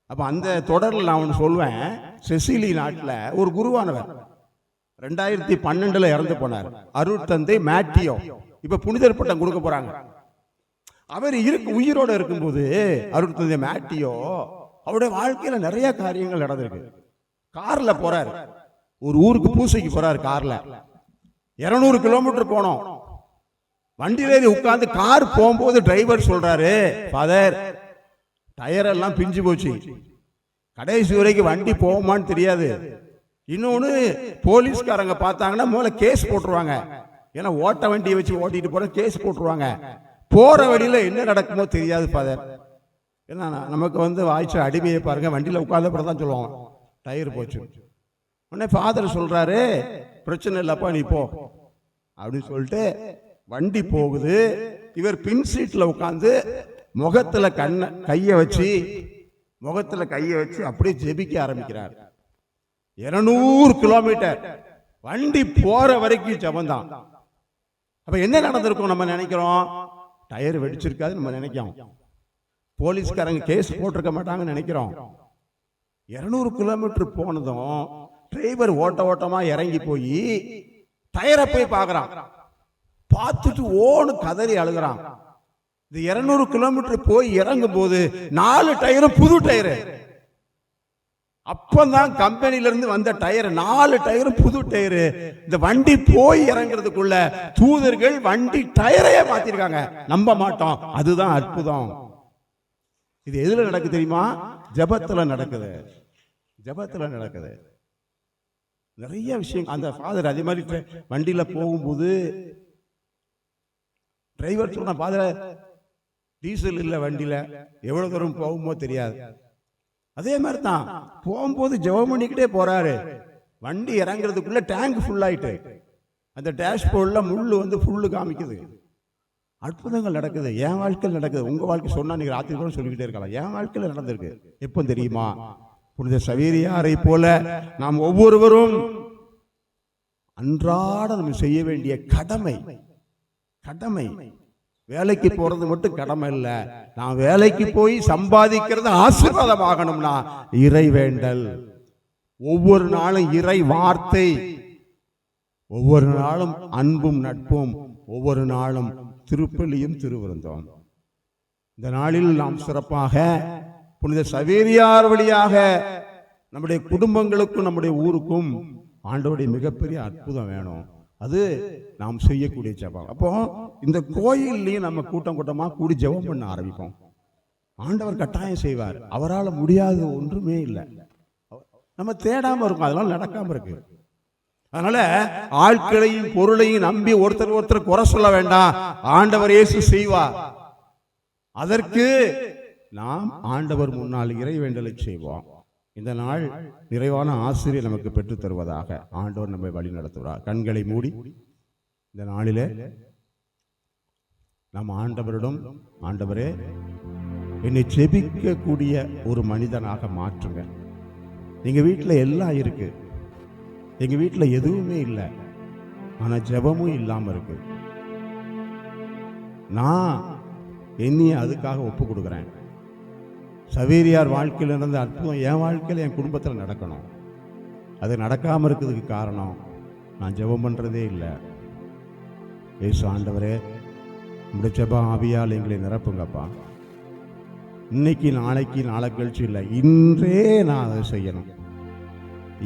B: அப்ப அந்த தொடர்ல நான் ஒன்று சொல்வேன். செசிலி நாட்டில் ஒரு குருவானவர் 2012 இறந்து போனார், அருட்தந்தை மேட்டியோ. இப்ப புனிதர் பட்டம் கொடுக்க போறாங்க. அவர் உயிரோட இருக்கும்போது அருட்தந்தை மேட்டியோ அவருடைய வாழ்க்கையில நிறைய காரியங்கள் நடந்திருக்கு. கார்ல போறாரு, ஒரு ஊருக்கு பூசைக்கு போறாரு, கார்ல 200 கிலோமீட்டர் போனோம். வண்டியில உட்கார்ந்து கார் போகும்போது டிரைவர் சொல்றாரு, ஃபாதர் டயர் எல்லாம் பிஞ்சு போச்சு, கடைசி வரைக்கும் வண்டி போகுமான்னு தெரியாது. இன்னொன்னு போலீஸ்காரங்க பார்த்தாங்கன்னா முதல்ல கேஸ் போட்டுருவாங்க, ஏன்னா ஓட்ட வண்டியை வச்சு ஓட்டிட்டு போற கேஸ் போட்டுருவாங்க. போற வழியில என்ன நடக்குமோ தெரியாது ஃபாதர். ஏன்னா நமக்கு வாய்ச்ச அடிமையை பாருங்க, வண்டியில உட்கார்ந்த அப்புறம் தான் சொல்லுவாங்க டயர் போச்சு. உடனே ஃபாதர் சொல்றாரு, பிரச்சனை இல்லப்பா நீ போ, அப்படின்னு சொல்லிட்டு வண்டி போகுது. இவர் பின் சீட்ல உட்காந்து முகத்துல கையை வச்சு அப்படியே ஜெபிக்க ஆரம்பிக்கிறார். 200 கிலோமீட்டர் வண்டி போற வரைக்கும் ஜெபம்தான். அப்ப என்ன நடந்திருக்கும் நம்ம நினைக்கிறோம்? டயர் வெடிச்சிருக்காது நம்ம நினைக்கிறோம். போலீஸ்காரங்க கேஸ் போட்டிருக்க மாட்டாங்கன்னு நினைக்கிறோம். 200 கிலோமீட்டர் போனதும் டிரைவர் ஓட்டமா இறங்கி போய் டயரை போய் பார்க்கறான். பார்த்துட்டு ஓன்னு கதறி அழுகிறான். இந்த 200 கிலோமீட்டர் போய் இறங்கும் போது 4 டயரும் புது டயரு. அப்பதான் கம்பெனில இருந்து வந்த டயர், 4 டயரும் புது டயரு. இந்த வண்டி போய் இறங்குறதுக்குள்ள தூதர்கள் வண்டி டயரையே மாத்திருக்காங்க. நம்ப மாட்டோம். அதுதான் அற்புதம். இது எதுல நடக்குது தெரியுமா? ஜெபத்துல நடக்குது. நிறைய விஷயம். அந்த ஃபாதர் அதே மாதிரி வண்டியில போகும்போது டிரைவர் சொன்ன, ஃபாதர் டீசல் இல்ல வண்டியில, எவ்வளவு தூரம் போகுமோ தெரியாது. அதே மாதிரி தான் போகும்போது ஜெபம் பண்ணிக்கிட்டே போறாரு. வண்டி இறங்குறதுக்குள்ள டேங்க் ஃபுல் ஆயிட்டு அந்த டேஷ்போர்ட்ல முள்ளு ஃபுல்லு காமிக்குது. அற்புதங்கள் நடக்குது. என் வாழ்க்கையில் நடக்குது. உங்க வாழ்க்கை சொன்னா நீங்க ராத்திரி கூட சொல்லிக்கிட்டே இருக்கலாம். என் வாழ்க்கையில் நடந்திருக்கு. எப்போ தெரியுமா? புனித சவேரியாரை போல நாம் ஒவ்வொருவரும் அன்றாட நம்ம செய்ய வேண்டிய கடமை. வேலைக்கு போறது மட்டும் கடமை இல்ல. நான் வேலைக்கு போய் சம்பாதிக்கிறது ஆசீர்வாதமாகணும்னா இறை வேண்டல், ஒவ்வொரு நாளும் இறை வார்த்தை, ஒவ்வொரு நாளும் அன்பும் நட்பும், ஒவ்வொரு நாளும் திருப்பலியும் திருவிருந்தோம். இந்த நாளில் நாம் சிறப்பாக புனித சவேரியார் வழியாக நம்முடைய குடும்பங்களுக்கும் நம்முடைய ஊருக்கும் ஆண்டவருடைய மிகப்பெரிய அற்புதம் வேணும். அது நாம் செய்யக்கூடிய ஜெபம். அப்போ இந்த கோயில்லையும் நம்ம கூட்டமா கூடி ஜெபம் பண்ண ஆரம்பிப்போம். ஆண்டவர் கட்டாயம் செய்வார். அவரால் முடியாத ஒன்றுமே இல்லை. நம்ம தேடாம இருக்கும், அதெல்லாம் நடக்காம இருக்கு. அதனால ஆட்களையும் பொருளையும் நம்பி ஒருத்தர் குறை சொல்ல வேண்டாம். ஆண்டவர் இயேசு செய்வார். அதற்கு நாம் ஆண்டவர் முன்னால் இறைவேண்டலை செய்வோம். இந்த நாள் நிறைவான ஆசிரியர் நமக்கு பெற்றுத் தருவதாக ஆண்டவர் நம்மை வழி நடத்துவார். கண்களை மூடி இந்த நாளிலே நாம் ஆண்டவரிடம், ஆண்டவரே என்னை ஜெபிக்கக்கூடிய ஒரு மனிதனாக மாற்றுங்க. எங்க வீட்டில் எல்லாம் இருக்கு, எங்க வீட்டில் எதுவுமே இல்லை, ஆனா ஜெபமும் இல்லாம இருக்கு. நான் என்னைய அதுக்காக ஒப்பு கொடுக்குறேன். சவேரியார் வாழ்க்கையில் நடந்த அற்புதம் என் வாழ்க்கையில், என் குடும்பத்தில் நடக்கணும். அது நடக்காமல் இருக்கிறதுக்கு காரணம் நான் ஜெபம் பண்ணுறதே இல்லை. ஏசு ஆண்டவரே, நம்முடைய ஜெப ஆவியால் எங்களை நிரப்புங்கப்பா. இன்னைக்கு நாளைக்கு நாளை கழிச்சு இல்லை, இன்றே நான் அதை செய்யணும்.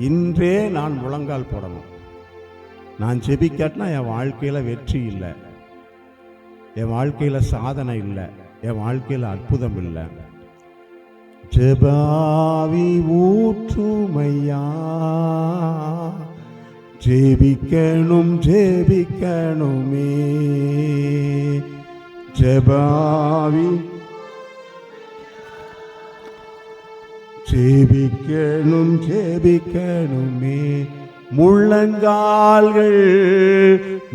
B: இன்றே நான் முழங்கால் போடணும். நான் ஜெபிக்காட்டினா என் வாழ்க்கையில் வெற்றி இல்லை, என் வாழ்க்கையில் சாதனை இல்லை, என் வாழ்க்கையில் அற்புதம் இல்லை. ஜெபாவி ஊற்றுமையா, ஜெபிக்கணும் ஜெபிக்கணுமே. ஜெபாவி ஜெபிக்கணும் ஜெபிக்கணுமே. முழங்கால்கள்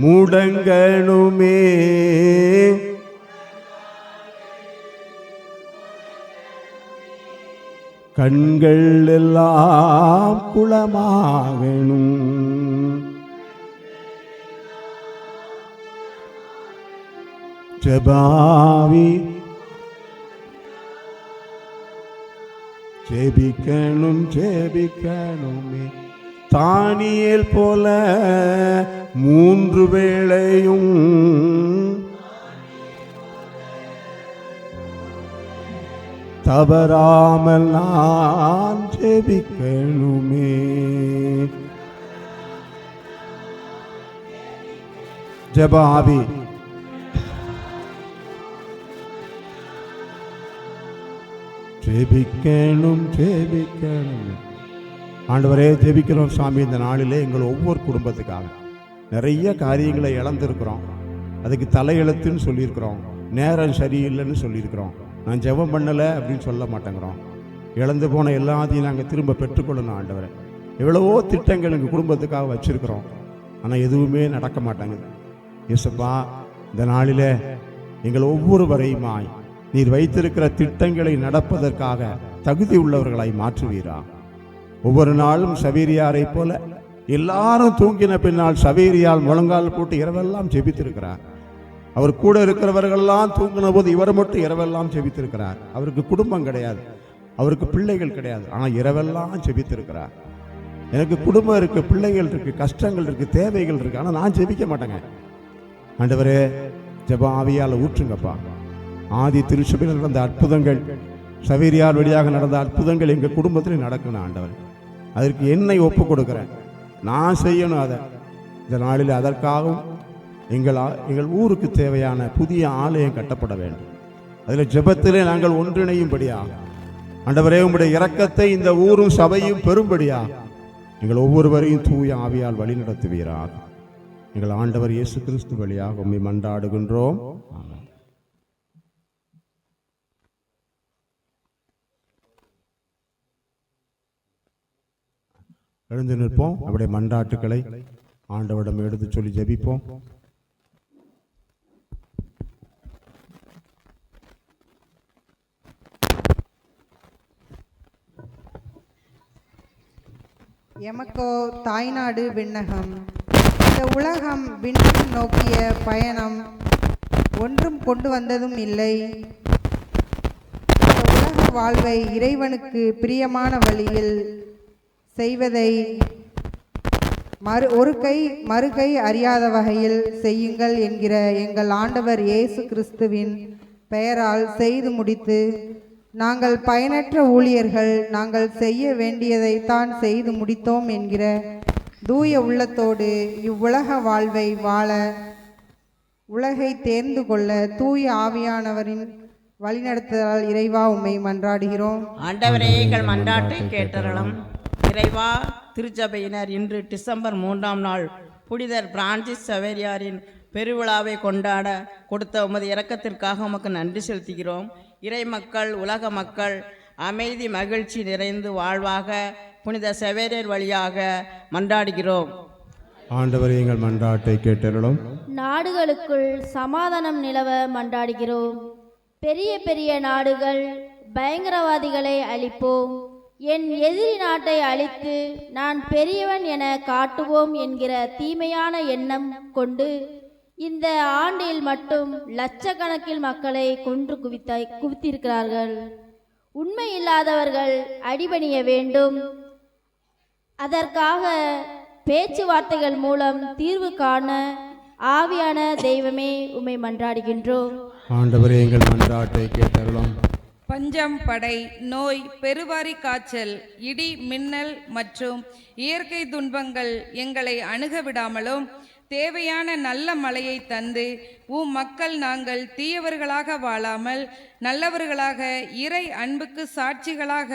B: முடங்கணுமே. கண்கள் எல்லாம் குளமாகணும். ஜெபாவி ஜெபிக்கணும் ஜெபிக்கணுமே. தானியேல் போல 3 வேளையும் தவறாமல் நான் ஜெபிக்கணுமே. ஜெபாவி ஜெபிக்கணும் ஜெபிக்கணும். ஆண்டவரே, ஜெபிக்கிறோம் சாமி. இந்த நாளிலே எங்கள் ஒவ்வொரு குடும்பத்துக்காக நிறைய காரியங்களை இழந்திருக்கிறோம். அதுக்கு தலையெழுத்துன்னு சொல்லியிருக்கிறோம், நேரம் சரியில்லைன்னு சொல்லியிருக்கிறோம். நான் ஜெபம் பண்ணலை அப்படின்னு சொல்ல மாட்டேங்கிறோம். இழந்து போன எல்லாத்தையும் நாங்கள் திரும்ப பெற்றுக்கொள்ளணும். ஆண்டவரை, எவ்வளவோ திட்டங்கள் எங்கள் குடும்பத்துக்காக வச்சுருக்கிறோம், ஆனால் எதுவுமே நடக்க மாட்டேங்குது. இயேசப்பா, இந்த நாளிலே எங்கள் ஒவ்வொருவரையுமாய் நீர் வைத்திருக்கிற திட்டங்களை நடப்பதற்காக தகுதி உள்ளவர்களாய் மாற்றுவீரா. ஒவ்வொரு நாளும் சவேரியாரை போல எல்லாரும் தூங்கின பின்னால் சவேரியால் முழங்கால் போட்டு இரவெல்லாம் ஜெபித்திருக்கிறார். அவர் கூட இருக்கிறவர்கள்லாம் தூங்கின போது இவர் மட்டும் இரவெல்லாம் ஜெபித்திருக்கிறார். அவருக்கு குடும்பம் கிடையாது, அவருக்கு பிள்ளைகள் கிடையாது, ஆனால் இரவெல்லாம் ஜெபித்திருக்கிறார். எனக்கு குடும்பம் இருக்கு, பிள்ளைகள் இருக்கு, கஷ்டங்கள் இருக்கு, தேவைகள் இருக்கு, ஆனால் நான் ஜெபிக்க மாட்டேங்க. ஆண்டவரே, ஜெப ஆவியால் ஊற்றுங்கப்பா. ஆதி திருச்சபையில் நடந்த அற்புதங்கள், சவேரியார் வழியாக நடந்த அற்புதங்கள் எங்கள் குடும்பத்தில் நடக்கணும் ஆண்டவர். அதற்கு என்னை ஒப்பு கொடுக்கிறேன், நான் செய்யணும். அதை இந்த நாளில் அதற்காகவும் எங்கள் ஊருக்கு தேவையான புதிய ஆலயம் கட்டப்பட வேண்டும். அதில் ஜெபத்திலே நாங்கள் ஒன்றிணையும்படியாக ஆண்டவரே, உம்முடைய இரக்கத்தை இந்த ஊரும் சபையும் பெறும்படியாக எங்கள் ஒவ்வொருவரையும் தூய ஆவியால் வழி நடத்துவீராக. எங்கள் ஆண்டவர் இயேசு கிறிஸ்து வழியாக உம்மை மன்றாடுகின்றோம். ஆமென். எழுந்து நிற்போம். நம்முடைய மன்றாட்டுக்களை ஆண்டவரிடம் எடுத்து சொல்லி ஜெபிப்போம்.
I: எமக்கோ தாய்நாடு விண்ணகம். இந்த உலகம் விண்ணகம் நோக்கிய பயணம் ஒன்றும் கொண்டு வந்ததும் இல்லை. இந்த உலக வாழ்வை இறைவனுக்கு பிரியமான வழியில் செய்வதை மறுகை அறியாத வகையில் செய்யுங்கள் என்கிற எங்கள் ஆண்டவர் இயேசு கிறிஸ்துவின் பெயரால் செய்து முடித்து, நாங்கள் பயனற்ற ஊழியர்கள், நாங்கள் செய்ய வேண்டியதைத்தான் செய்து முடித்தோம் என்கிற தூய உள்ளத்தோடு இவ்வுலக வாழ்வை வாழ உலகை தேர்ந்து கொள்ள தூய ஆவியானவரின் வழிநடத்துதலால் இறைவா உம்மை மன்றாடுகிறோம்.
K: ஆண்டவரே, எங்கள் மன்றாட்டை கேட்டருளும். இறைவா, திருச்சபையினர் இன்று டிசம்பர் 3ஆம் நாள் புனிதர் பிரான்சிஸ் சவேரியாரின் பெருவிழாவை கொண்டாட கொடுத்த உமது இரக்கத்திற்காக உமக்கு நன்றி செலுத்துகிறோம். இறை மக்கள், உலக மக்கள் அமைதி மகிழ்ச்சி நிறைந்து வாழ்வாக புனித சவேரியர் வழியாக மன்றாடுகிறோம்.
B: ஆண்டவரே, எங்கள் மன்றாட்டை கேட்டருளும்.
H: நாடுகளுக்குள் சமாதானம் நிலவ மன்றாடுகிறோம். பெரிய பெரிய நாடுகள் பயங்கரவாதிகளை அழிப்போம், என் எதிரி நாட்டை அழித்து நான் பெரியவன் என காட்டுவோம் என்கிற தீமையான எண்ணம் கொண்டு இந்த ஆண்டில் மட்டும் லட்சக்கணக்கில் மக்களை கொன்று குவித்திருக்கிறார்கள். உண்மை இல்லாதவர்கள் அடிபணிய வேண்டும். அதற்காக பேச்சுவார்த்தைகள் மூலம் தீர்வு காண ஆவியான தெய்வமே உம்மை மன்றாடுகின்றோம்.
B: ஆண்டவரே, எங்கள் மன்றாட்டை கேட்டருளும்.
L: பஞ்சம், படை, நோய், பெருவாரி காய்ச்சல், இடி மின்னல் மற்றும் இயற்கை துன்பங்கள் எங்களை அணுக விடாமலும் தேவையான நல்ல மழையை தந்து மக்கள் நாங்கள் தீயவர்களாக வாழாமல் நல்லவர்களாக இறை அன்புக்கு சாட்சிகளாக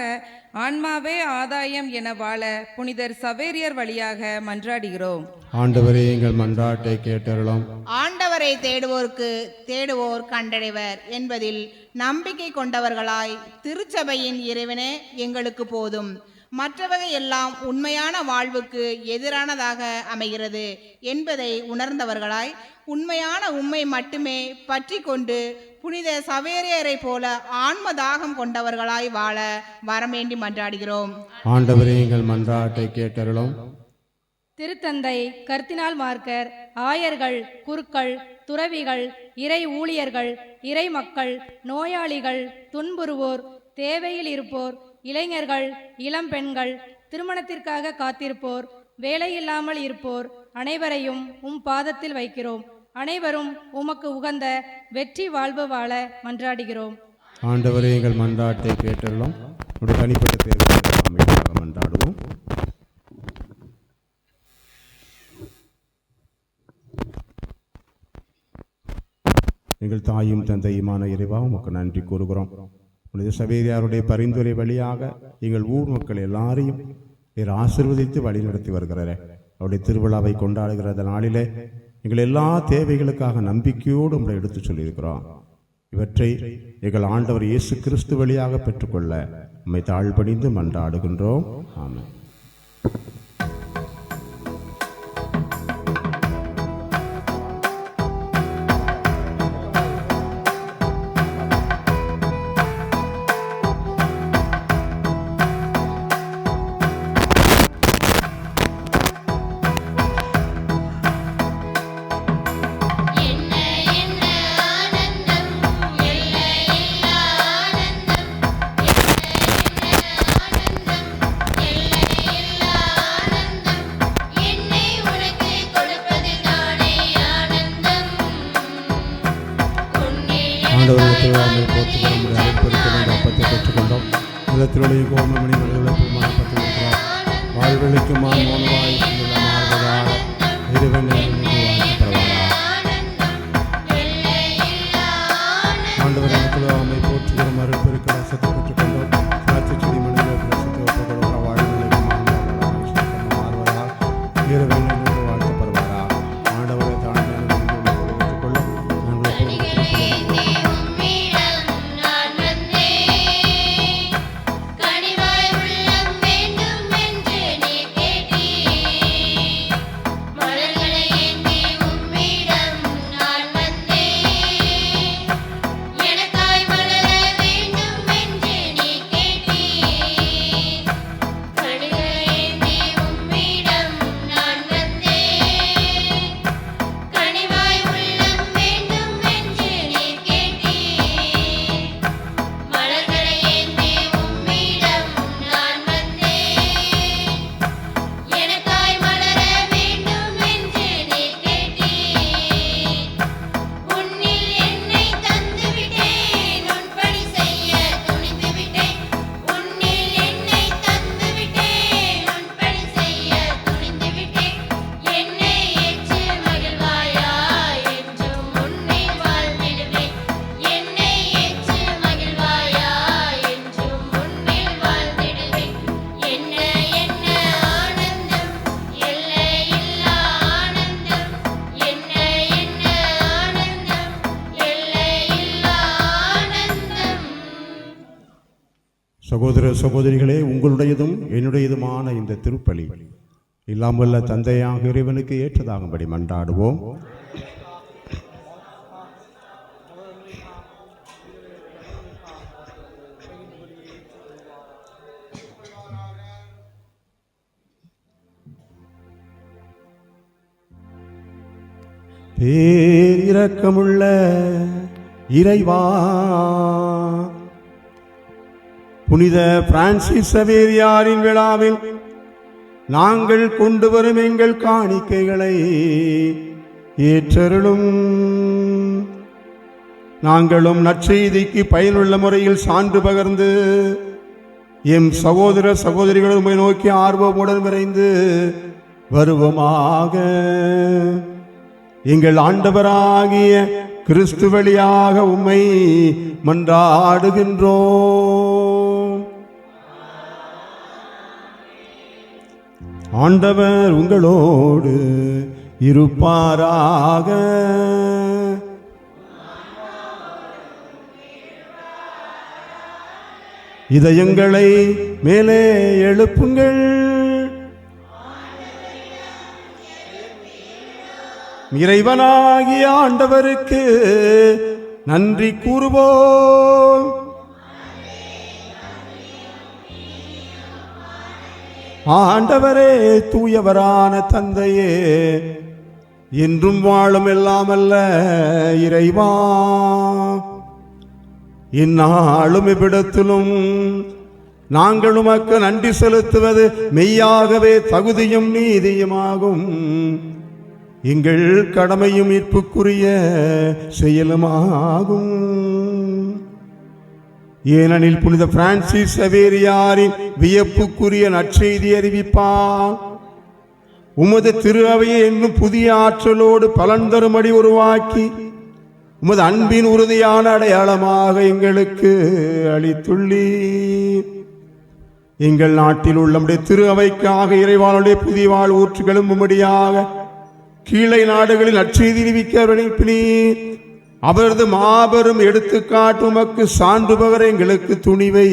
L: ஆன்மாவே ஆதாயம் என வாழ புனிதர் சவேரியர் வழியாக மன்றாடுகிறோம்.
B: ஆண்டவரே, எங்கள் மன்றாட்டை கேட்டருளும்.
M: ஆண்டவரை தேடுவோருக்கு தேடுவோர் கண்டடைவர் என்பதில் நம்பிக்கை கொண்டவர்களாய் திருச்சபையின் இறைவனே எங்களுக்கு போதும், மற்றவகை எல்லாம் உண்மையான வாழ்வுக்கு எதிரானதாக அமைகிறது என்பதை உணர்ந்தவர்களாய் உண்மையான உண்மை மட்டுமே பற்றி கொண்டு புனித சவேரியரை போல ஆன்ம தாகம் கொண்டவர்களாய் வாழ வரவேண்டி மன்றாடுகிறோம்.
B: ஆண்டவரே, எங்கள் மன்றாட்டை கேட்டருளும்.
D: திருத்தந்தை கர்தினால் மார்க்கர், ஆயர்கள், குருக்கள், துறவிகள், இறை ஊழியர்கள், இறை மக்கள், நோயாளிகள், துன்புறுவோர், தேவையில் இருப்போர், இளைஞர்கள், இளம் பெண்கள், திருமணத்திற்காக காத்திருப்போர், வேலையில்லாமல் இருப்போர் அனைவரையும் பாதத்தில் வைக்கிறோம். அனைவரும் உமக்கு உகந்த வெற்றி வாழ்வு வாழ மன்றாடுகிறோம்.
B: ஆண்டவரே, எங்கள் மன்றாட்டை கேட்டருளும். ஒரு தனிப்பட்ட தேவையாக மன்றாடுவோம். எங்கள் தாயும் தந்தையுமான இறைவா, உமக்கு நன்றி கூறுகிறோம். புனித சவேரியாருடைய பரிந்துரை வழியாக எங்கள் ஊர் மக்கள் எல்லாரையும் ஆசீர்வதித்து வழி நடத்தி வருகிறார். அவருடைய திருவிழாவை கொண்டாடுகிற நாளிலே எங்கள் எல்லா தேவைகளுக்காக நம்பிக்கையோடு உங்களை எடுத்து சொல்லியிருக்கிறோம். இவற்றை எங்கள் ஆண்டவர் இயேசு கிறிஸ்து வழியாக பெற்றுக்கொள்ள உம்மை தாழ்பணிந்து மன்றாடுகின்றோம். ஆமென். ஆண்டவரிடத்தில் நம்மை போற்றுகிற நம்முடைய அழைப்பெடுத்து அப்பத்தை பெற்றுக்கொண்டோம். நிலத்திலுடைய கோமமணி மனிதர்களுக்குமான அப்பத்தை இருக்கிறோம். வாழ்வெளிக்கு மோனவாய் மாறுவதாக இறைவன் ஆண்டவரிடத்தில் நம்மை போற்றுகிற மறுப்பெருக்கு ரசத்தை பெற்றுக்கொண்டோம். சாட்சி செடி மனிதர்கள் ரசத்தை ஒப்புக்கொள்கிற வாழ்வெளிக்கு மாறுவதாக இறைவன் வாழ்த்தப்படுவாரா. ஆண்டவரை தாழ்மையான பெற்றுக்கொள்ளும் சகோதர சகோதரிகளே, உங்களுடையதும் என்னுடையதுமான இந்த திருப்பலி இல்லாமல்ல தந்தையாக இறைவனுக்கு ஏற்றதாகும்படி மன்றாடுவோம். பேரிரக்கமுள்ள இறைவா, புனித பிரான்சிஸ் சவேரியாரின் விழாவில் நாங்கள் கொண்டு வரும் எங்கள் காணிக்கைகளை ஏற்றருளும். நாங்களும் நற்செய்திக்கு பயனுள்ள முறையில் சான்று பகர்ந்து எம் சகோதர சகோதரிகள் உம்மை நோக்கி ஆர்வமுடன் விரைந்து வருவோமாக. எங்கள் ஆண்டவராகிய கிறிஸ்து வழியாக உம்மை மன்றாடுகின்றோம். ஆண்டவர் உங்களோடு இருப்பாராக. இதயங்களை மேலே எழுப்புங்கள். இறைவனாகிய ஆண்டவருக்கு நன்றி கூறுவோம். ஆண்டவரே, தூயவரான தந்தையே, என்றும் வாழும் எல்லாமல்ல இறைவா, இந்நாளும் இவ்விடத்திலும் நாங்கள் உமக்கு நன்றி செலுத்துவது மெய்யாகவே தகுதியும் நீதியுமாகும். எங்கள் கடமையும் மீட்புக்குரிய செயலுமாகும். ஏனெனில் புனித பிரான்சிஸ் சவேரியாரின் வியப்புக்குரிய நற்செய்தி அறிவிப்பார் உமது திரு அவையை என்னும் புதிய ஆற்றலோடு பலன் தரும்படி உருவாக்கி உமது அன்பின் உறுதியான அடையாளமாக எங்களுக்கு அளித்துள்ளீர். எங்கள் நாட்டில் உள்ள நம்முடைய திரு அவைக்காக இறைவாளுடைய புதிய வாழ் ஊற்றுகளும் உம்முடியாக கீழே நாடுகளில் நற்செய்தி அறிவிக்கிறீர். அவரது மாபெரும் எடுத்துக்காட்டு உமக்கு சான்றுபவர் எங்களுக்கு துணிவை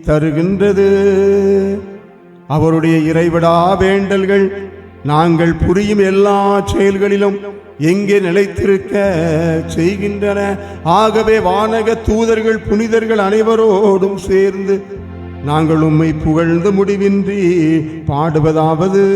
B: தருகின்றது. அவருடைய இறைவிடா வேண்டல்கள் நாங்கள் புரியும் எல்லா செயல்களிலும் எங்கே நிலைத்திருக்க செய்கின்றன. ஆகவே வானக தூதர்கள் புனிதர்கள் அனைவரோடும் சேர்ந்து நாங்கள் உம்மை புகழ்ந்து முடிவின்றி பாடுவதாவது: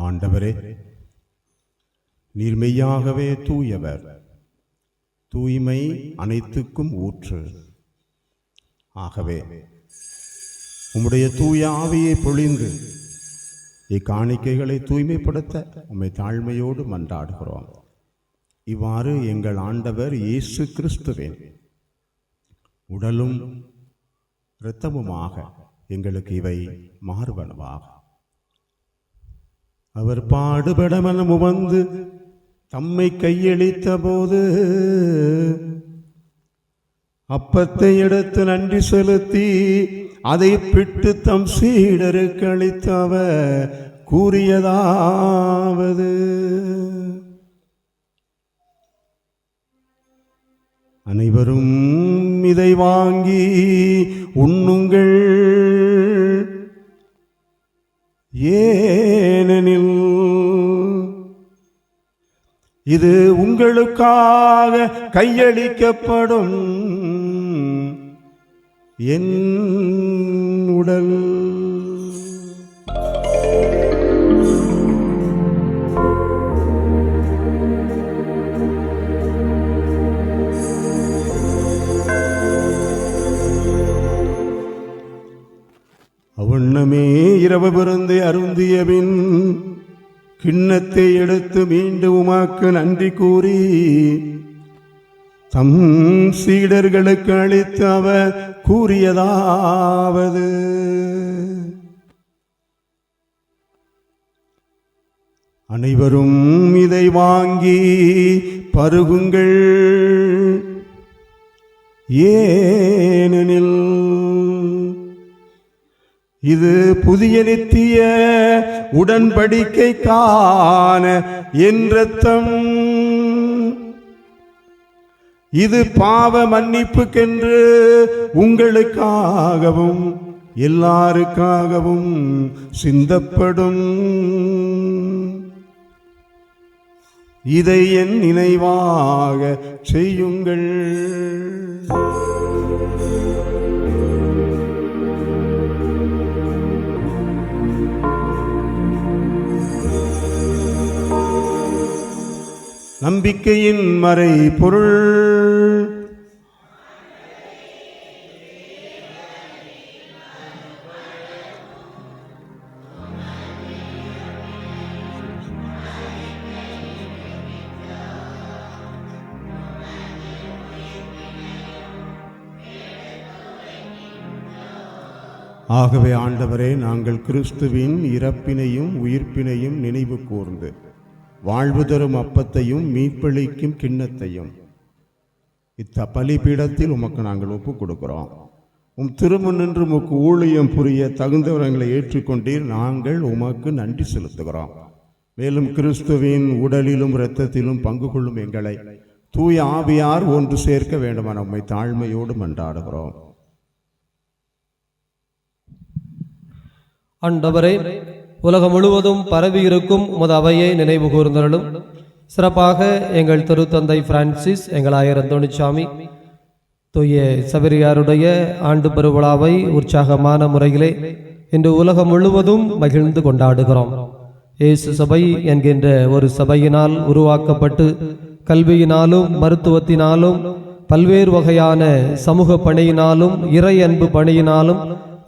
B: ஆண்டவரே, நீர் மெய்யாகவே தூயவர், தூய்மை அனைத்துக்கும் ஊற்று. ஆகவே உம்முடைய தூய ஆவியை பொழிந்து இக்காணிக்கைகளை தூய்மைப்படுத்த உம்மை தாழ்மையோடு மன்றாடுகிறோம். இவ்வாறு எங்கள் ஆண்டவர் இயேசு கிறிஸ்துவின் உடலும் இரத்தமுமாக எங்களுக்கு இவை மாறுவனவாக. அவர் பாடுபடமன முவந்து தம்மை கையளித்த போது அப்பத்தை எடுத்து நன்றி செலுத்தி அதை பிட்டு தம் சீடருக்கு அளித்தவர் கூறியதாவது: அனைவரும் இதை வாங்கி உண்ணுங்கள், ஏனெனில் இது உங்களுக்காக கையளிக்கப்படும் என் உடல். அவ்வண்ணமே இரவு விருந்தை அருந்தியபின் கிண்ணத்தை எடுத்து மீண்டும் உமக்கு நன்றி கூறி தம் சீடர்களுக்கு அளித்து அவர் கூறியதாவது: அனைவரும் இதை வாங்கி பருகுங்கள், ஏனெனில் இது புதிய நித்திய உடன்படிக்கைக்கான என் இரத்தம். இது பாவ மன்னிப்புக்கென்று உங்களுக்காகவும் எல்லாருக்காகவும் சிந்தப்படும். இதை என் நினைவாக செய்யுங்கள். நம்பிக்கையின் மறை பொருள். ஆகவே ஆண்டவரே, நாங்கள் கிறிஸ்துவின் இறப்பினையும் உயிர்ப்பினையும் நினைவு கூர்ந்து வாழ்வு தரும் அப்பத்தையும் மீட்பளிக்கும் கிண்ணத்தையும் பலிபீடத்தில் உமக்கு நாங்கள் ஒப்புக் கொடுக்கிறோம். திருமுன் நின்று உமக்கு ஊழியம் புரிய தகுந்தவர்களை ஏற்றுக்கொண்டீர். நாங்கள் உமக்கு நன்றி செலுத்துகிறோம். மேலும் கிறிஸ்துவின் உடலிலும் இரத்தத்திலும் பங்கு கொள்ளும் எங்களை தூய ஆவியார் ஒன்று சேர்க்க வேண்டுமென உம்மை தாழ்மையோடு மன்றாடுகிறோம்.
C: ஆண்டவரே, உலகம் முழுவதும் பரவி இருக்கும் உமது அவையை நினைவு கூர்ந்தருளும். சிறப்பாக எங்கள் திருத்தந்தை பிரான்சிஸ், எங்கள் ஆயர் அந்தோணிசாமி, தூய சபரியாருடைய ஆண்டு பெருவிழாவை உற்சாகமான முறையிலே இன்று உலகம் முழுவதும் மகிழ்ந்து கொண்டாடுகிறோம். இயேசு சபை என்கின்ற ஒரு சபையினால் உருவாக்கப்பட்டு கல்வியினாலும் மருத்துவத்தினாலும் பல்வேறு வகையான சமூக பணியினாலும் இறை அன்பு பணியினாலும்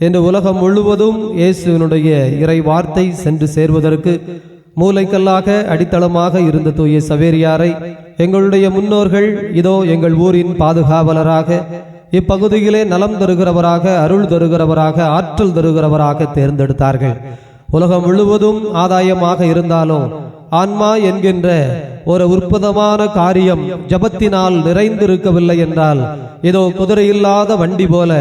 C: இன்று உலகம் முழுவதும் இயேசுவினுடைய இறை வார்த்தை சென்று சேர்வதற்கு மூலைக்கல்லாக அடித்தளமாக இருந்த தூய சவேரியாரை எங்களுடைய முன்னோர்கள் இதோ எங்கள் ஊரின் பாதுகாவலராக, இப்பகுதியிலே நலம் தருகிறவராக, அருள் தருகிறவராக, ஆற்றல் தருகிறவராக தேர்ந்தெடுத்தார்கள். உலகம் முழுவதும் ஆதாயமாக இருந்தாலும் ஆன்மா என்கின்ற ஒரு உற்பதமான காரியம் ஜபத்தினால் நிறைந்திருக்கவில்லை என்றால் ஏதோ குதிரை இல்லாத வண்டி போல,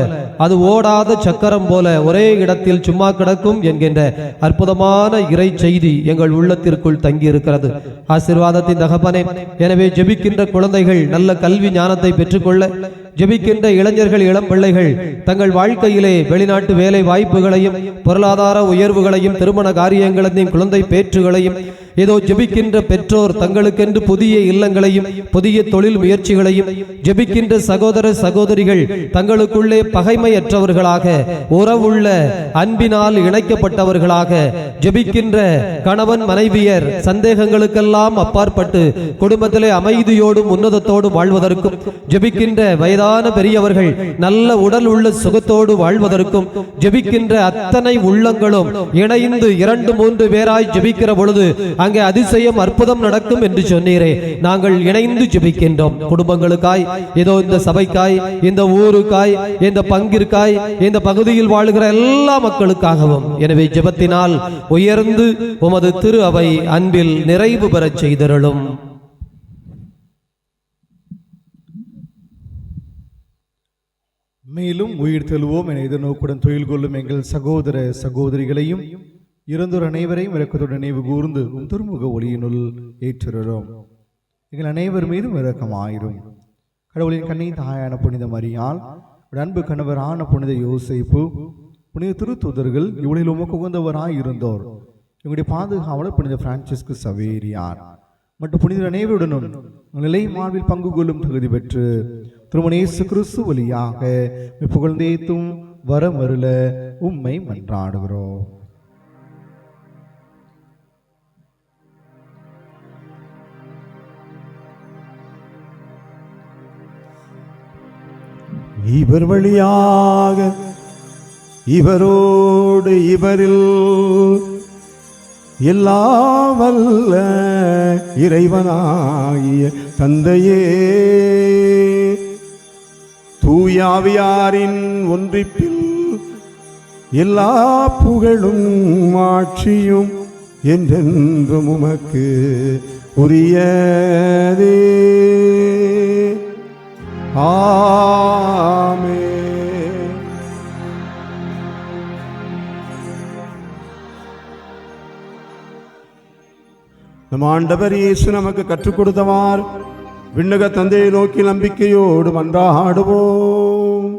C: அது ஓடாத சக்கரம் போல ஒரே இடத்தில் சும்மா கிடக்கும் என்கின்ற அற்புதமான இறை செய்தி எங்கள் உள்ளத்திற்குள் தங்கி இருக்கிறது. ஆசீர்வாதத்தின் தகப்பனே, எனவே ஜெபிக்கின்ற குழந்தைகள் நல்ல கல்வி ஞானத்தை பெற்றுக்கொள்ள, ஜெபிக்கின்ற இளைஞர்கள், இளம் பிள்ளைகள் தங்கள் வாழ்க்கையிலே வெளிநாட்டு வேலை வாய்ப்புகளையும் பொருளாதார உயர்வுகளையும் திருமண காரியங்களையும் குழந்தை பேற்றுகளையும் ஏதோ ஜெபிக்கின்ற பெற்றோர் தங்களுக்கென்று புதிய இல்லங்களையும் புதிய தொழில் முயற்சிகளையும், ஜெபிக்கின்ற சகோதர சகோதரிகள் தங்களுக்குள்ளே பகைமையற்றவர்களாக, உறவுள்ள அன்பினால் இணைக்கப்பட்டவர்களாக, ஜெபிக்கின்ற கணவன் மனைவியர் சந்தேகங்களுக்கெல்லாம் அப்பாற்பட்டு குடும்பத்திலே அமைதியோடும் உன்னதத்தோடும் வாழ்வதற்கும், ஜெபிக்கின்ற வயதான பெரியவர்கள் நல்ல உடல் உள்ள சுகத்தோடு வாழ்வதற்கும், ஜெபிக்கின்ற அத்தனை உள்ளங்களும் இணைந்து 2-3 பேராய் ஜெபிக்கிற பொழுது அங்கே அதிசயம் அற்புதம் நடக்கும் என்று சொன்னீரே. நாங்கள் இணைந்து ஜெபிக்கின்றோம் குடும்பங்களுக்காய், ஏதோ இந்த சபைக்காய், இந்த ஊருக்காய், இந்த பங்கிற்காய், இந்த பகுதியில் வாழுகிற எல்லா மக்களுக்காகவும். எனவே ஜெபத்தினால் உயர்ந்து உமது திரு அவை அன்பில் நிறைவு பெறச் செய்தருளும்.
J: மேலும் உயிர் தெழுவோம் என எதிர்நோக்குடன் தொழில் கொள்ளும் எங்கள் சகோதர சகோதரிகளையும் இறந்தோர் அனைவரையும் இரக்கத்துடன் நினைவு கூர்ந்து திருமுக ஒளியினுள் ஏற்றுகிறோம். எங்கள் அனைவர் மீதும் இரக்கமாயிரும். கடவுளின் கண்ணை தாயான புனித மரியாள், அன்பு கணவரான புனித யோசேப்பு, புனித திருத்தூதர்கள், இவளில் உமக்கு உகந்தவராய் இருந்தோர், எங்களுடைய பாதுகாவலர் புனித பிரான்சிஸ்கு சவேரியார் மற்றும் புனித அனைவருடனும் நிலை வாழ்வில் பங்கு கொள்ளும் தகுதி பெற்று திருமண இயேசு கிறிஸ்து வழியாக புகழ்ந்தேத்தும் வரமருள உம்மை மன்றாடுகிறோம்.
B: இவர் வழியாக இவரோடு இவரில் எல்லா வல்ல இறைவனாகிய தந்தையே, தூயாவியாரின் ஒன்றிப்பில் எல்லா புகழும் ஆட்சியும் என்றென்றும் உமக்கு உரியதே. ஆமென். நம் ஆண்டவர் இயேசு நமக்கு கற்றுக் கொடுத்தவார் விண்ணக தந்தையை நோக்கி நம்பிக்கையோடு மன்றாடுவோம்.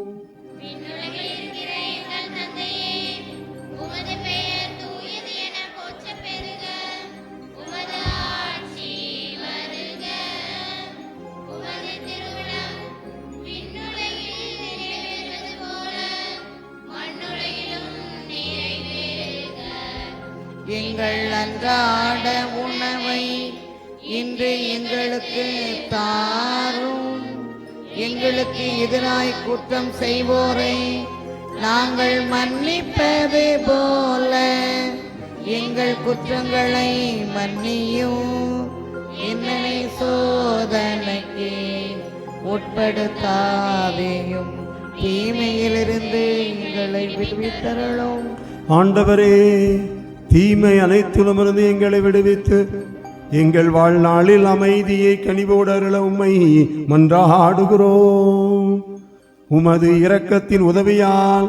F: எங்கள் அன்றாட உணவை இன்று எங்களுக்கு தாரும். எங்களுக்கு எதிராய் குற்றம் செய்வோரை நாங்கள் மன்னிப்பது போல எங்கள் குற்றங்களை மன்னியும். என்னை சோதனைக்கு உட்படுத்தாதேயும், தீமையிலிருந்து எங்களை விடுவித்தருளும்.
B: ஆண்டவரே, தீமை அனைத்திலுமிருந்து எங்களை விடுவித்து எங்கள் வாழ்நாளில் அமைதியை கனிவோடு அருள உம்மை மன்றாடுகிறோம். உமது இரக்கத்தின் உதவியால்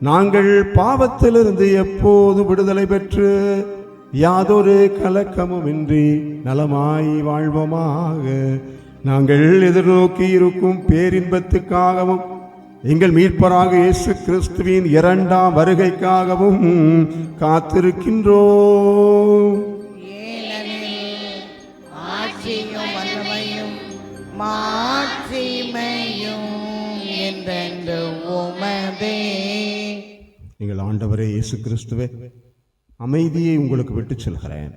B: நாங்கள் பாவத்திலிருந்து எப்போது விடுதலை பெற்று யாதொரு கலக்கமுமின்றி நலமாய் வாழ்வோமாக. நாங்கள் எதிர்நோக்கி இருக்கும் பேரின்பத்துக்காகவும் எங்கள் மீட்பராக இயேசு கிறிஸ்துவின் 2ஆம் வருகைக்காகவும் காத்திருக்கின்றோம்.
F: ஆட்சியும் வல்லமையும் மாட்சிமையும் என்றென்று உமதே.
B: எங்கள் ஆண்டவரே இயேசு கிறிஸ்துவே, அமைதியை உங்களுக்கு விட்டு செல்கிறேன்,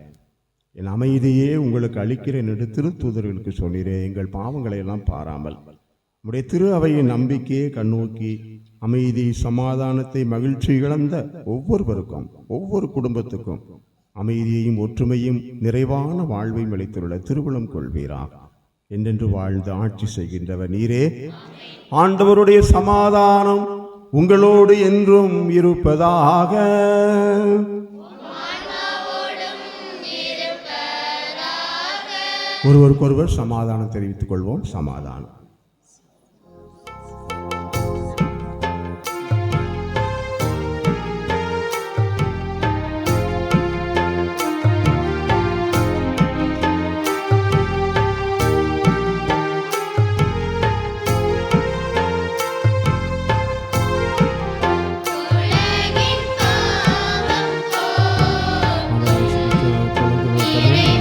B: என் அமைதியே உங்களுக்கு அளிக்கிறேன் என்று திருத்தூதர்களுக்கு சொன்னீரே. எங்கள் பாவங்களை எல்லாம் பாராமல் உடைய திரு அவையின் நம்பிக்கையை கண்ணோக்கி அமைதி, சமாதானத்தை, மகிழ்ச்சி இழந்த ஒவ்வொருவருக்கும், ஒவ்வொரு குடும்பத்துக்கும் அமைதியையும் ஒற்றுமையும் நிறைவான வாழ்வையும் அளித்துள்ள திருவுளம் கொள்வீராக. என்றென்று வாழ்ந்து ஆட்சி செய்கின்றவர் நீரே. ஆண்டவருடைய சமாதானம் உங்களோடு என்றும் இருப்பதாக. ஒருவருக்கொருவர் சமாதானம் தெரிவித்துக் கொள்வோம். சமாதானம்.
A: Amen.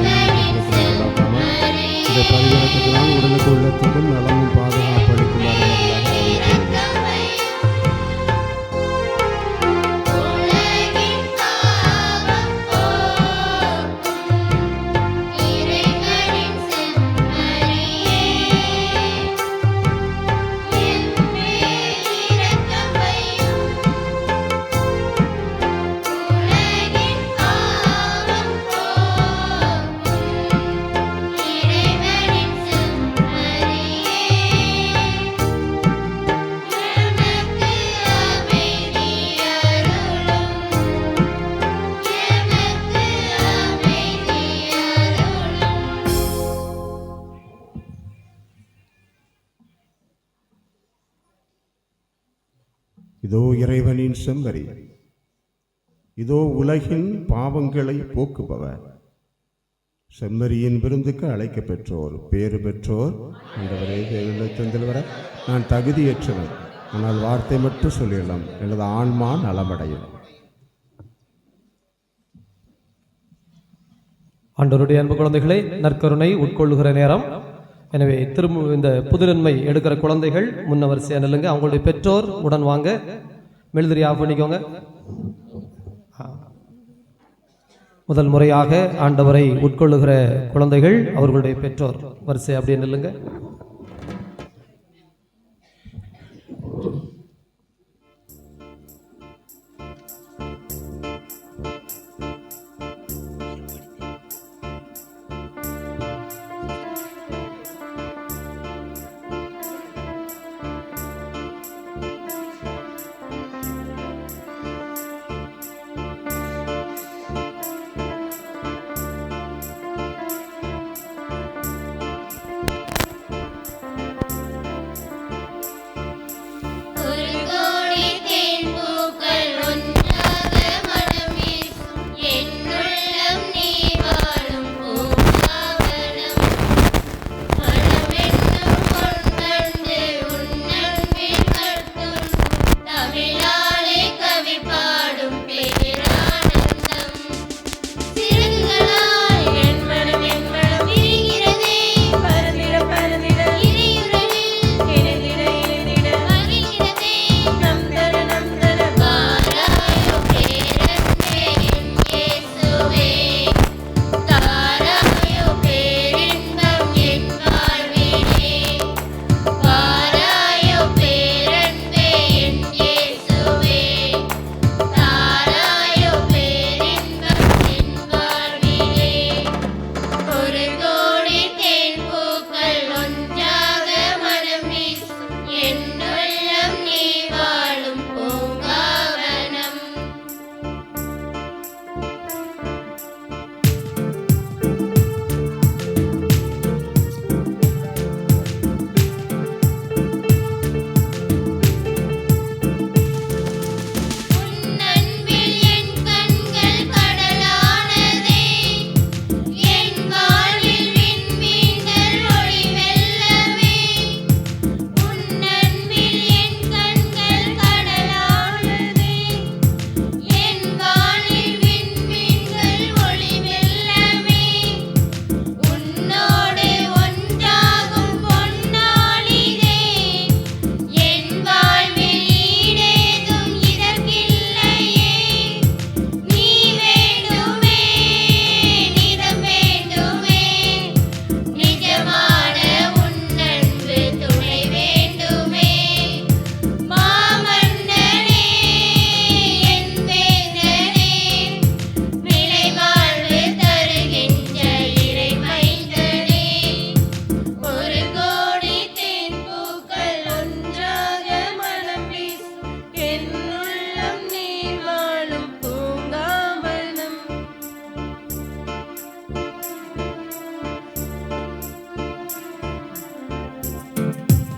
B: இதோ இறைவனின் செம்மறி, இதோ உலகின் பாவங்களை போக்குபவர். செம்மறியின் விருந்துக்கு அழைக்க பெற்றோர், பேறு பெற்றோர். ஆண்டவரே, தேவனிடத்தில் வர நான் தகுதியற்றவன், ஆனால் வார்த்தை மட்டும் சொல்லிடலாம், எனது ஆன்மா நலமடையும்.
C: ஆண்டவருடைய அன்பு குழந்தைகளை, நற்கருணை உட்கொள்ளுகிற நேரம். எனவே இந்த புதுநன்மை எடுக்கிற குழந்தைகள் முன்ன வரிசையா நில்லுங்க. அவங்களுடைய பெற்றோர் உடன் வாங்க. மெழுதிரி ஆஃப் பண்ணிக்கோங்க. முதல் முறையாக ஆண்டவரை உட்கொள்ளுகிற குழந்தைகள், அவர்களுடைய பெற்றோர் வரிசை அப்படியே நில்லுங்க.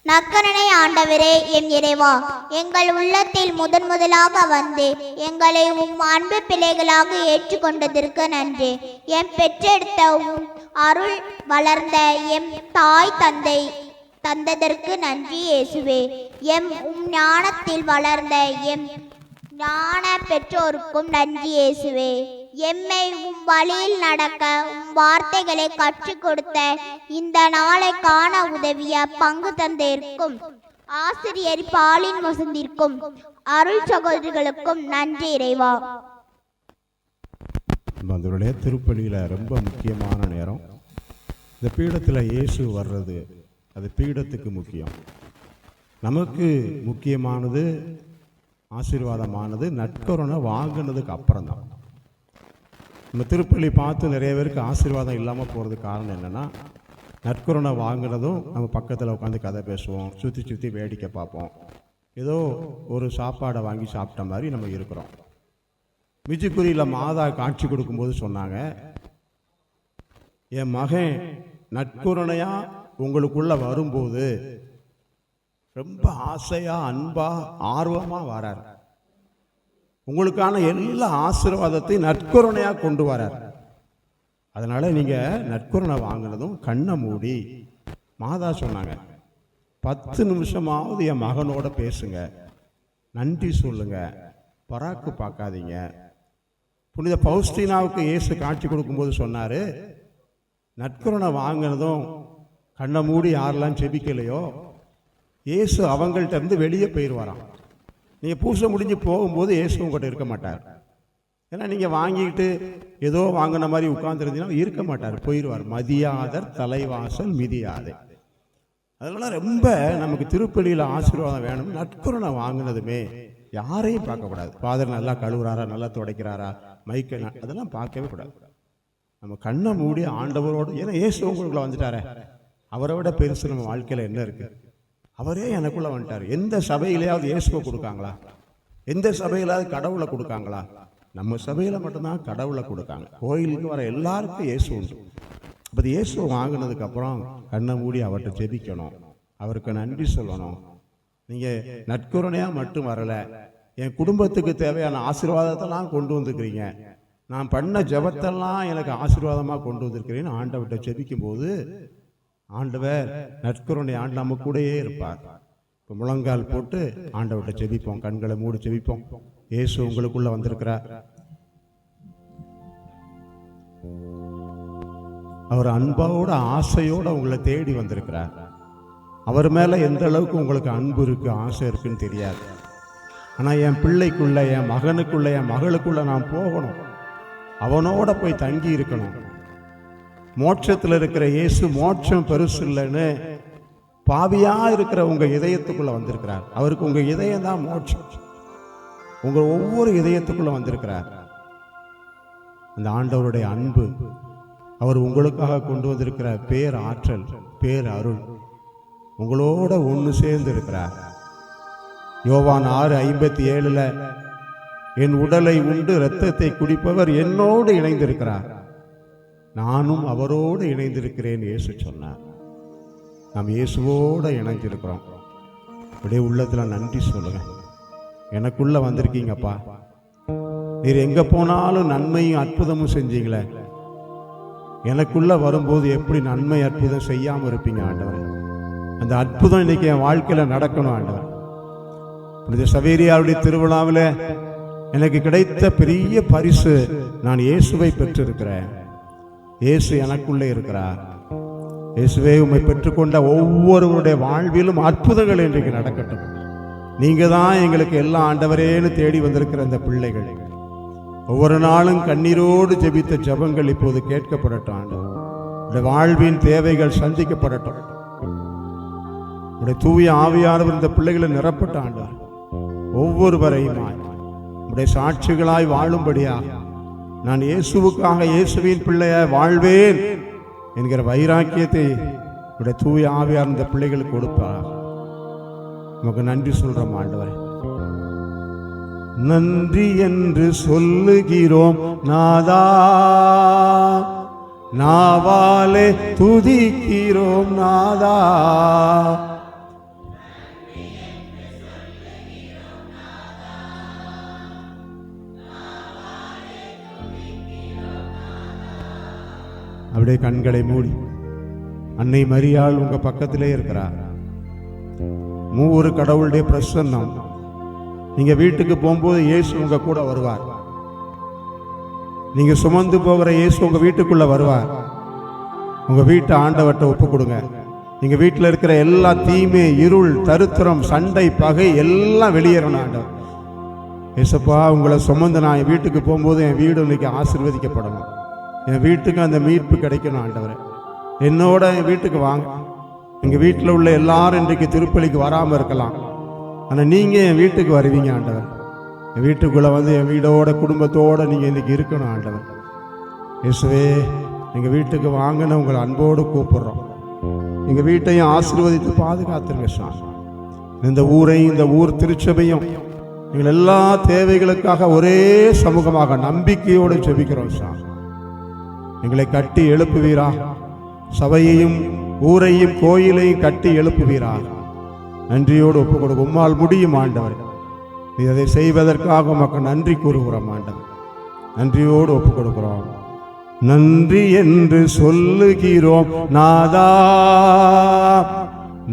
G: நற்கருணை ஆண்டவரே, எம் இறைவா, எங்கள் உள்ளத்தில் முதலாக வந்து எங்களை உம் அன்பு பிள்ளைகளாக ஏற்றுக்கொண்டதற்கு நன்றி. எம் பெற்றெடுத்த உம் அருள் வளர்ந்த எம் தாய் தந்தை தந்ததற்கு நன்றி இயேசுவே. எம் உம் ஞானத்தில் வளர்ந்த எம் ஞான பெற்றோருக்கும் நன்றி இயேசுவே. எம்மை உம் வழியில் நடக்க உம் வார்த்தைகளை கற்றுக் கொடுத்த இந்த நாளை காண உதவிய பங்கு தந்தையருக்கும் ஆசிரியர் பாலின் வசந்திற்கும் அருள் சகோதரிகளுக்கும் நன்றி இறைவா.
B: அதனுடைய திருப்பலியில் ரொம்ப முக்கியமான நேரம். இந்த பீடத்தில் இயேசு வர்றது, அது பீடத்துக்கு முக்கியம். நமக்கு முக்கியமானது, ஆசீர்வாதமானது நற்கருணை வாங்கினதுக்கு அப்புறம் தான். நம்ம திருப்பலி பார்த்து நிறைய பேருக்கு ஆசீர்வாதம் இல்லாமல் போகிறதுக்கு காரணம் என்னென்னா, நற்கருணை வாங்கினதும் நம்ம பக்கத்தில் உட்காந்து கதை பேசுவோம், சுற்றி சுற்றி வேடிக்கை பார்ப்போம், ஏதோ ஒரு சாப்பாடை வாங்கி சாப்பிட்ட மாதிரி நம்ம இருக்கிறோம். மிஜிக்குரியில் மாதா காட்சி கொடுக்கும்போது சொன்னாங்க, என் மகன் நற்கருணையாக உங்களுக்குள்ளே வரும்போது ரொம்ப ஆசையா, அன்பா, ஆர்வமா வரார். உங்களுக்கான எல்லா ஆசீர்வாதத்தையும் நற்கருணையா கொண்டு வரார். அதனால நீங்க நற்கருணை வாங்கினதும் கண்ணை மூடி, மாதா சொன்னாங்க, 10 நிமிஷமாவது என் மகனோட பேசுங்க, நன்றி சொல்லுங்க, பராக்கு பார்க்காதீங்க. புனித பௌஸ்தீனாவுக்கு இயேசு காட்சி கொடுக்கும்போது சொன்னாரு, நற்கருணை வாங்கினதும் கண்ணை மூடி யாரெல்லாம் செபிக்கலையோ இயேசு அவங்கள்ட்ட இருந்து வெளியே போயிடுவாராம். நீங்கள் பூசை முடிஞ்சு போகும்போது இயேசு உங்கள்கிட்ட இருக்க மாட்டார். ஏன்னா நீங்கள் வாங்கிட்டு ஏதோ வாங்கின மாதிரி உட்கார்ந்துருந்தீங்கன்னா இருக்க மாட்டார், போயிடுவார். மதியாதர் தலைவாசல் மிதியாதே. அதனால ரொம்ப நமக்கு திருப்பலியில் ஆசீர்வாதம் வேணும். நற்கருணை வாங்கினதுமே யாரையும் பார்க்கக்கூடாது. ஃபாதர் நல்லா கழுவுறாரா, நல்லா துடைக்கிறாரா, மைக்க, அதெல்லாம் பார்க்கவே கூடாது. நம்ம கண்ணை மூடி ஆண்டவரோடு, ஏன்னா இயேசு உங்களுக்குள்ள வந்துட்டாரே, அவரை விட பெருசு நம்ம வாழ்க்கையில் என்ன இருக்கு? அவரே எனக்குள்ள வந்துட்டார். எந்த சபையிலேயாவது இயேசுவை கொடுக்காங்களா? எந்த சபையிலாவது கடவுளை கொடுக்காங்களா? நம்ம சபையில் மட்டும்தான் கடவுளை கொடுக்காங்க. கோயிலுக்கு வர எல்லாருக்கும் இயேசு உண்டு. அப்போ இயேசுவை வாங்கினதுக்கு அப்புறம் கண்ணை மூடி அவர்கிட்ட ஜெபிக்கணும், அவருக்கு நன்றி சொல்லணும். நீங்கள் நற்கருணையாக மட்டும் வரலை, என் குடும்பத்துக்கு தேவையான ஆசீர்வாதத்தெல்லாம் கொண்டு வந்துருக்கிறீங்க, நான் பண்ண ஜெபத்தெல்லாம் எனக்கு ஆசீர்வாதமாக கொண்டு வந்திருக்கிறேன்னு ஆண்டவர்கிட்ட ஜெபிக்கும் போது ஆண்டவர் நற்கருணை ஆண்டு நம்ம கூடயே இருப்பார். இப்போ முழங்கால் போட்டு ஆண்டவர்கிட்ட ஜெபிப்போம், கண்களை மூடி ஜெபிப்போம். இயேசு உங்களுக்குள்ள வந்திருக்கிறார். அவர் அன்போட ஆசையோட உங்களை தேடி வந்திருக்கிறார். அவர் மேல எந்த அளவுக்கு உங்களுக்கு அன்பு இருக்கு, ஆசை இருக்குன்னு தெரியாது. ஆனா என் பிள்ளைக்குள்ள, என் மகனுக்குள்ள, என் மகளுக்குள்ள நான் போகணும், அவனோட போய் தங்கி இருக்கணும். மோட்சத்தில் இருக்கிற இயேசு மோட்சம் பெருசு இல்லைன்னு பாவியா இருக்கிற உங்க இதயத்துக்குள்ள வந்திருக்கிறார். அவருக்கு உங்க இதயம் தான் மோட்சம். உங்க ஒவ்வொரு இதயத்துக்குள்ள வந்திருக்கிறார். அந்த ஆண்டவருடைய அன்பு, அவர் உங்களுக்காக கொண்டு வந்திருக்கிற பேர் ஆற்றல், பேர் அருள், உங்களோட ஒன்று சேர்ந்து இருக்கிறார். யோவான் 6:57 என் உடலை உண்டு இரத்தத்தை குடிப்பவர் என்னோடு இணைந்திருக்கிறார், நானும் அவரோடு இணைந்திருக்கிறேன் இயேசு சொன்னார். நாம் இயேசுவோட இணைஞ்சிருக்கிறோம். அப்படியே உள்ளத்துல நன்றி சொல்லுங்க. எனக்குள்ள வந்திருக்கீங்கப்பா, நீர் எங்க போனாலும் நன்மையும் அற்புதமும் செஞ்சீங்களே, எனக்குள்ள வரும்போது எப்படி நன்மை அற்புதம் செய்யாம இருப்பீங்க ஆண்டவர்? அந்த அற்புதம் இன்னைக்கு என் வாழ்க்கையில நடக்கணும் ஆண்டவர். புனித சவேரியாருடைய திருவிழாவில் எனக்கு கிடைத்த பெரிய பரிசு, நான் இயேசுவை பெற்றிருக்கிறேன். இயேசு எனக்குள்ளே இருக்கிறார். இயேசுவே, உம்மை பெற்றுக்கொண்ட ஒவ்வொருவருடைய வாழ்விலும் அற்புதங்கள் இன்றைக்கு நடக்கட்டும். நீங்க தான் எங்களுக்கு எல்லா ஆண்டவரேன்னு தேடி வந்திருக்கிற அந்த பிள்ளைகள் ஒவ்வொரு நாளும் கண்ணீரோடு ஜெபித்த ஜெபங்கள் இப்போது கேட்கப்படட்டும் ஆண்டவர். உடைய வாழ்வின் தேவைகள் சந்திக்கப்படட்டும். உடைய தூய ஆவியானவர் இந்த பிள்ளைகளை நிரப்பட்ட ஆண்டவர் ஒவ்வொருவரையுமாய் உடைய சாட்சிகளாய் வாழும்படியாக நான் இயேசுவுக்காக இயேசுவின் பிள்ளையாய் வாழ்வேன் என்கிற வைராக்கியத்தை உடைய தூய ஆவியார் இந்த பிள்ளைகளுக்கு கொடுப்பார். நமக்கு நன்றி சொல்றோம் ஆண்டவரே. நன்றி என்று சொல்லுகிறோம் நாதா, நாவாலே துதிக்கிறோம் நாதா. அப்படியே கண்களை மூடி, அன்னை மரியாள் உங்க பக்கத்திலே இருக்கிறார். மூவொரு கடவுளுடைய பிரசன்னம். நீங்க வீட்டுக்கு போகும்போது இயேசு உங்க கூட வருவார். நீங்க சுமந்து போகிற இயேசு உங்க வீட்டுக்குள்ள வருவார். உங்க வீட்டை ஆண்டவர்கிட்ட ஒப்பு கொடுங்க. நீங்க வீட்டில் இருக்கிற எல்லா தீமை, இருள், தருத்திரம், சண்டை, பகை எல்லாம் வெளியேறணும் ஆண்டவர். ஏசப்பா, உங்களை சுமந்து நான் என் வீட்டுக்கு போகும்போது என் வீடு இன்னைக்கு ஆசீர்வதிக்கப்படணும், என் வீட்டுக்கு அந்த மீட்பு கிடைக்கணும் ஆண்டவரே. என்னோட என் வீட்டுக்கு வாங்க. எங்க வீட்டில் உள்ள எல்லாரும் இன்றைக்கு திருப்பலிக்கு வராமல் இருக்கலாம், ஆனால் நீங்க என் வீட்டுக்கு வருவீங்க ஆண்டவர். என் வீட்டுக்குள்ள வந்து என் வீடோட குடும்பத்தோட நீங்க இன்னைக்கு இருக்கணும் ஆண்டவர். இயேசுவே, எங்க வீட்டுக்கு வாங்கன்னு உங்களை அன்போடு கூப்பிடுறோம். எங்க வீட்டையும் ஆசீர்வதித்து பாதுகாத்துருங்க சாமி. இந்த ஊரையும் இந்த ஊர் திருச்சபையும் எங்கள் எல்லா தேவைகளுக்காக ஒரே சமூகமாக நம்பிக்கையோடு ஜெபிக்கிறோம் சாமி. எங்களை கட்டி எழுப்புவீரா, சபையையும் ஊரையும் கோயிலையும் கட்டி எழுப்புவீரா. நன்றியோடு ஒப்புக் கொடுக்க உம்மால் முடியும் ஆண்டவர். நீ அதை செய்வதற்காக உமக்கு நன்றி கூறுகிறோம் ஆண்டவர். நன்றியோடு ஒப்புக் கொடுக்கிறோம். நன்றி என்று சொல்லுகிறோம் நாதா,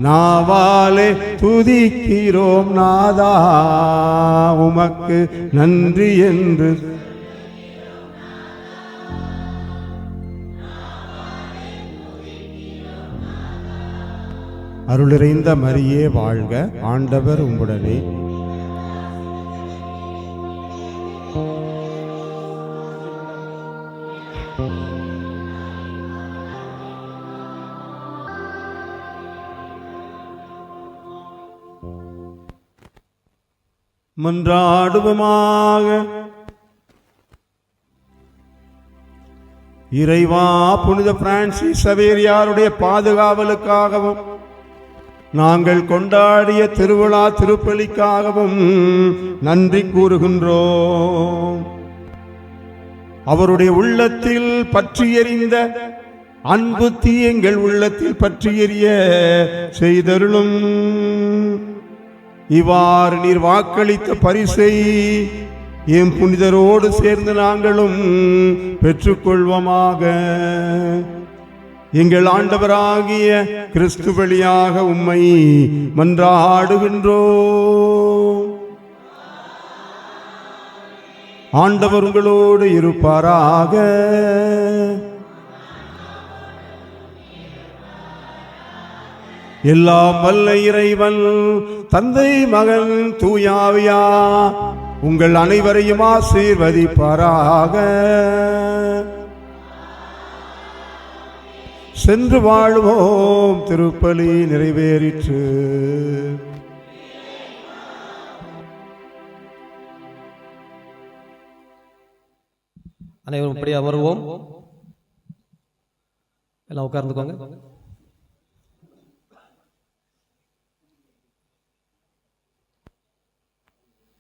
B: நாவாலே துதிக்கிறோம் நாதா, உமக்கு நன்றி என்று அருளிறைந்த மரியே வாழ்க, ஆண்டவர் உம்முடனே. மன்றாடுவோமாக. இறைவா, புனித பிரான்சிஸ் சவேரியாருடைய பாதுகாவலுக்காகவும் நாங்கள் கொண்டாடிய திருவிழா திருப்பலிக்காகவும் நன்றி கூறுகின்றோம். அவருடைய உள்ளத்தில் பற்றி எறிந்த அன்பு தீ எங்கள் உள்ளத்தில் பற்றி எரிய செய்தருளும். இவ்வாறு நீர் வாக்களித்த பரிசை எம் புனிதரோடு சேர்ந்து நாங்களும் பெற்றுக்கொள்வோமாக. எங்கள் ஆண்டவராகிய கிறிஸ்து வழியாக உம்மை மன்றாடுகின்றோம். ஆண்டவர் உங்களோடு இருப்பாராக. எல்லாம் வல்ல இறைவன் தந்தை மகன் தூயாவியா உங்கள் அனைவரையும் ஆசீர்வதிப்பாராக. சென்று வாழ்வோம். திருப்பலி நிறைவேறிற்று.
C: அனைவரும் இப்படி அமர்வோம். எல்லாம் உட்கார்ந்துக்கோங்க.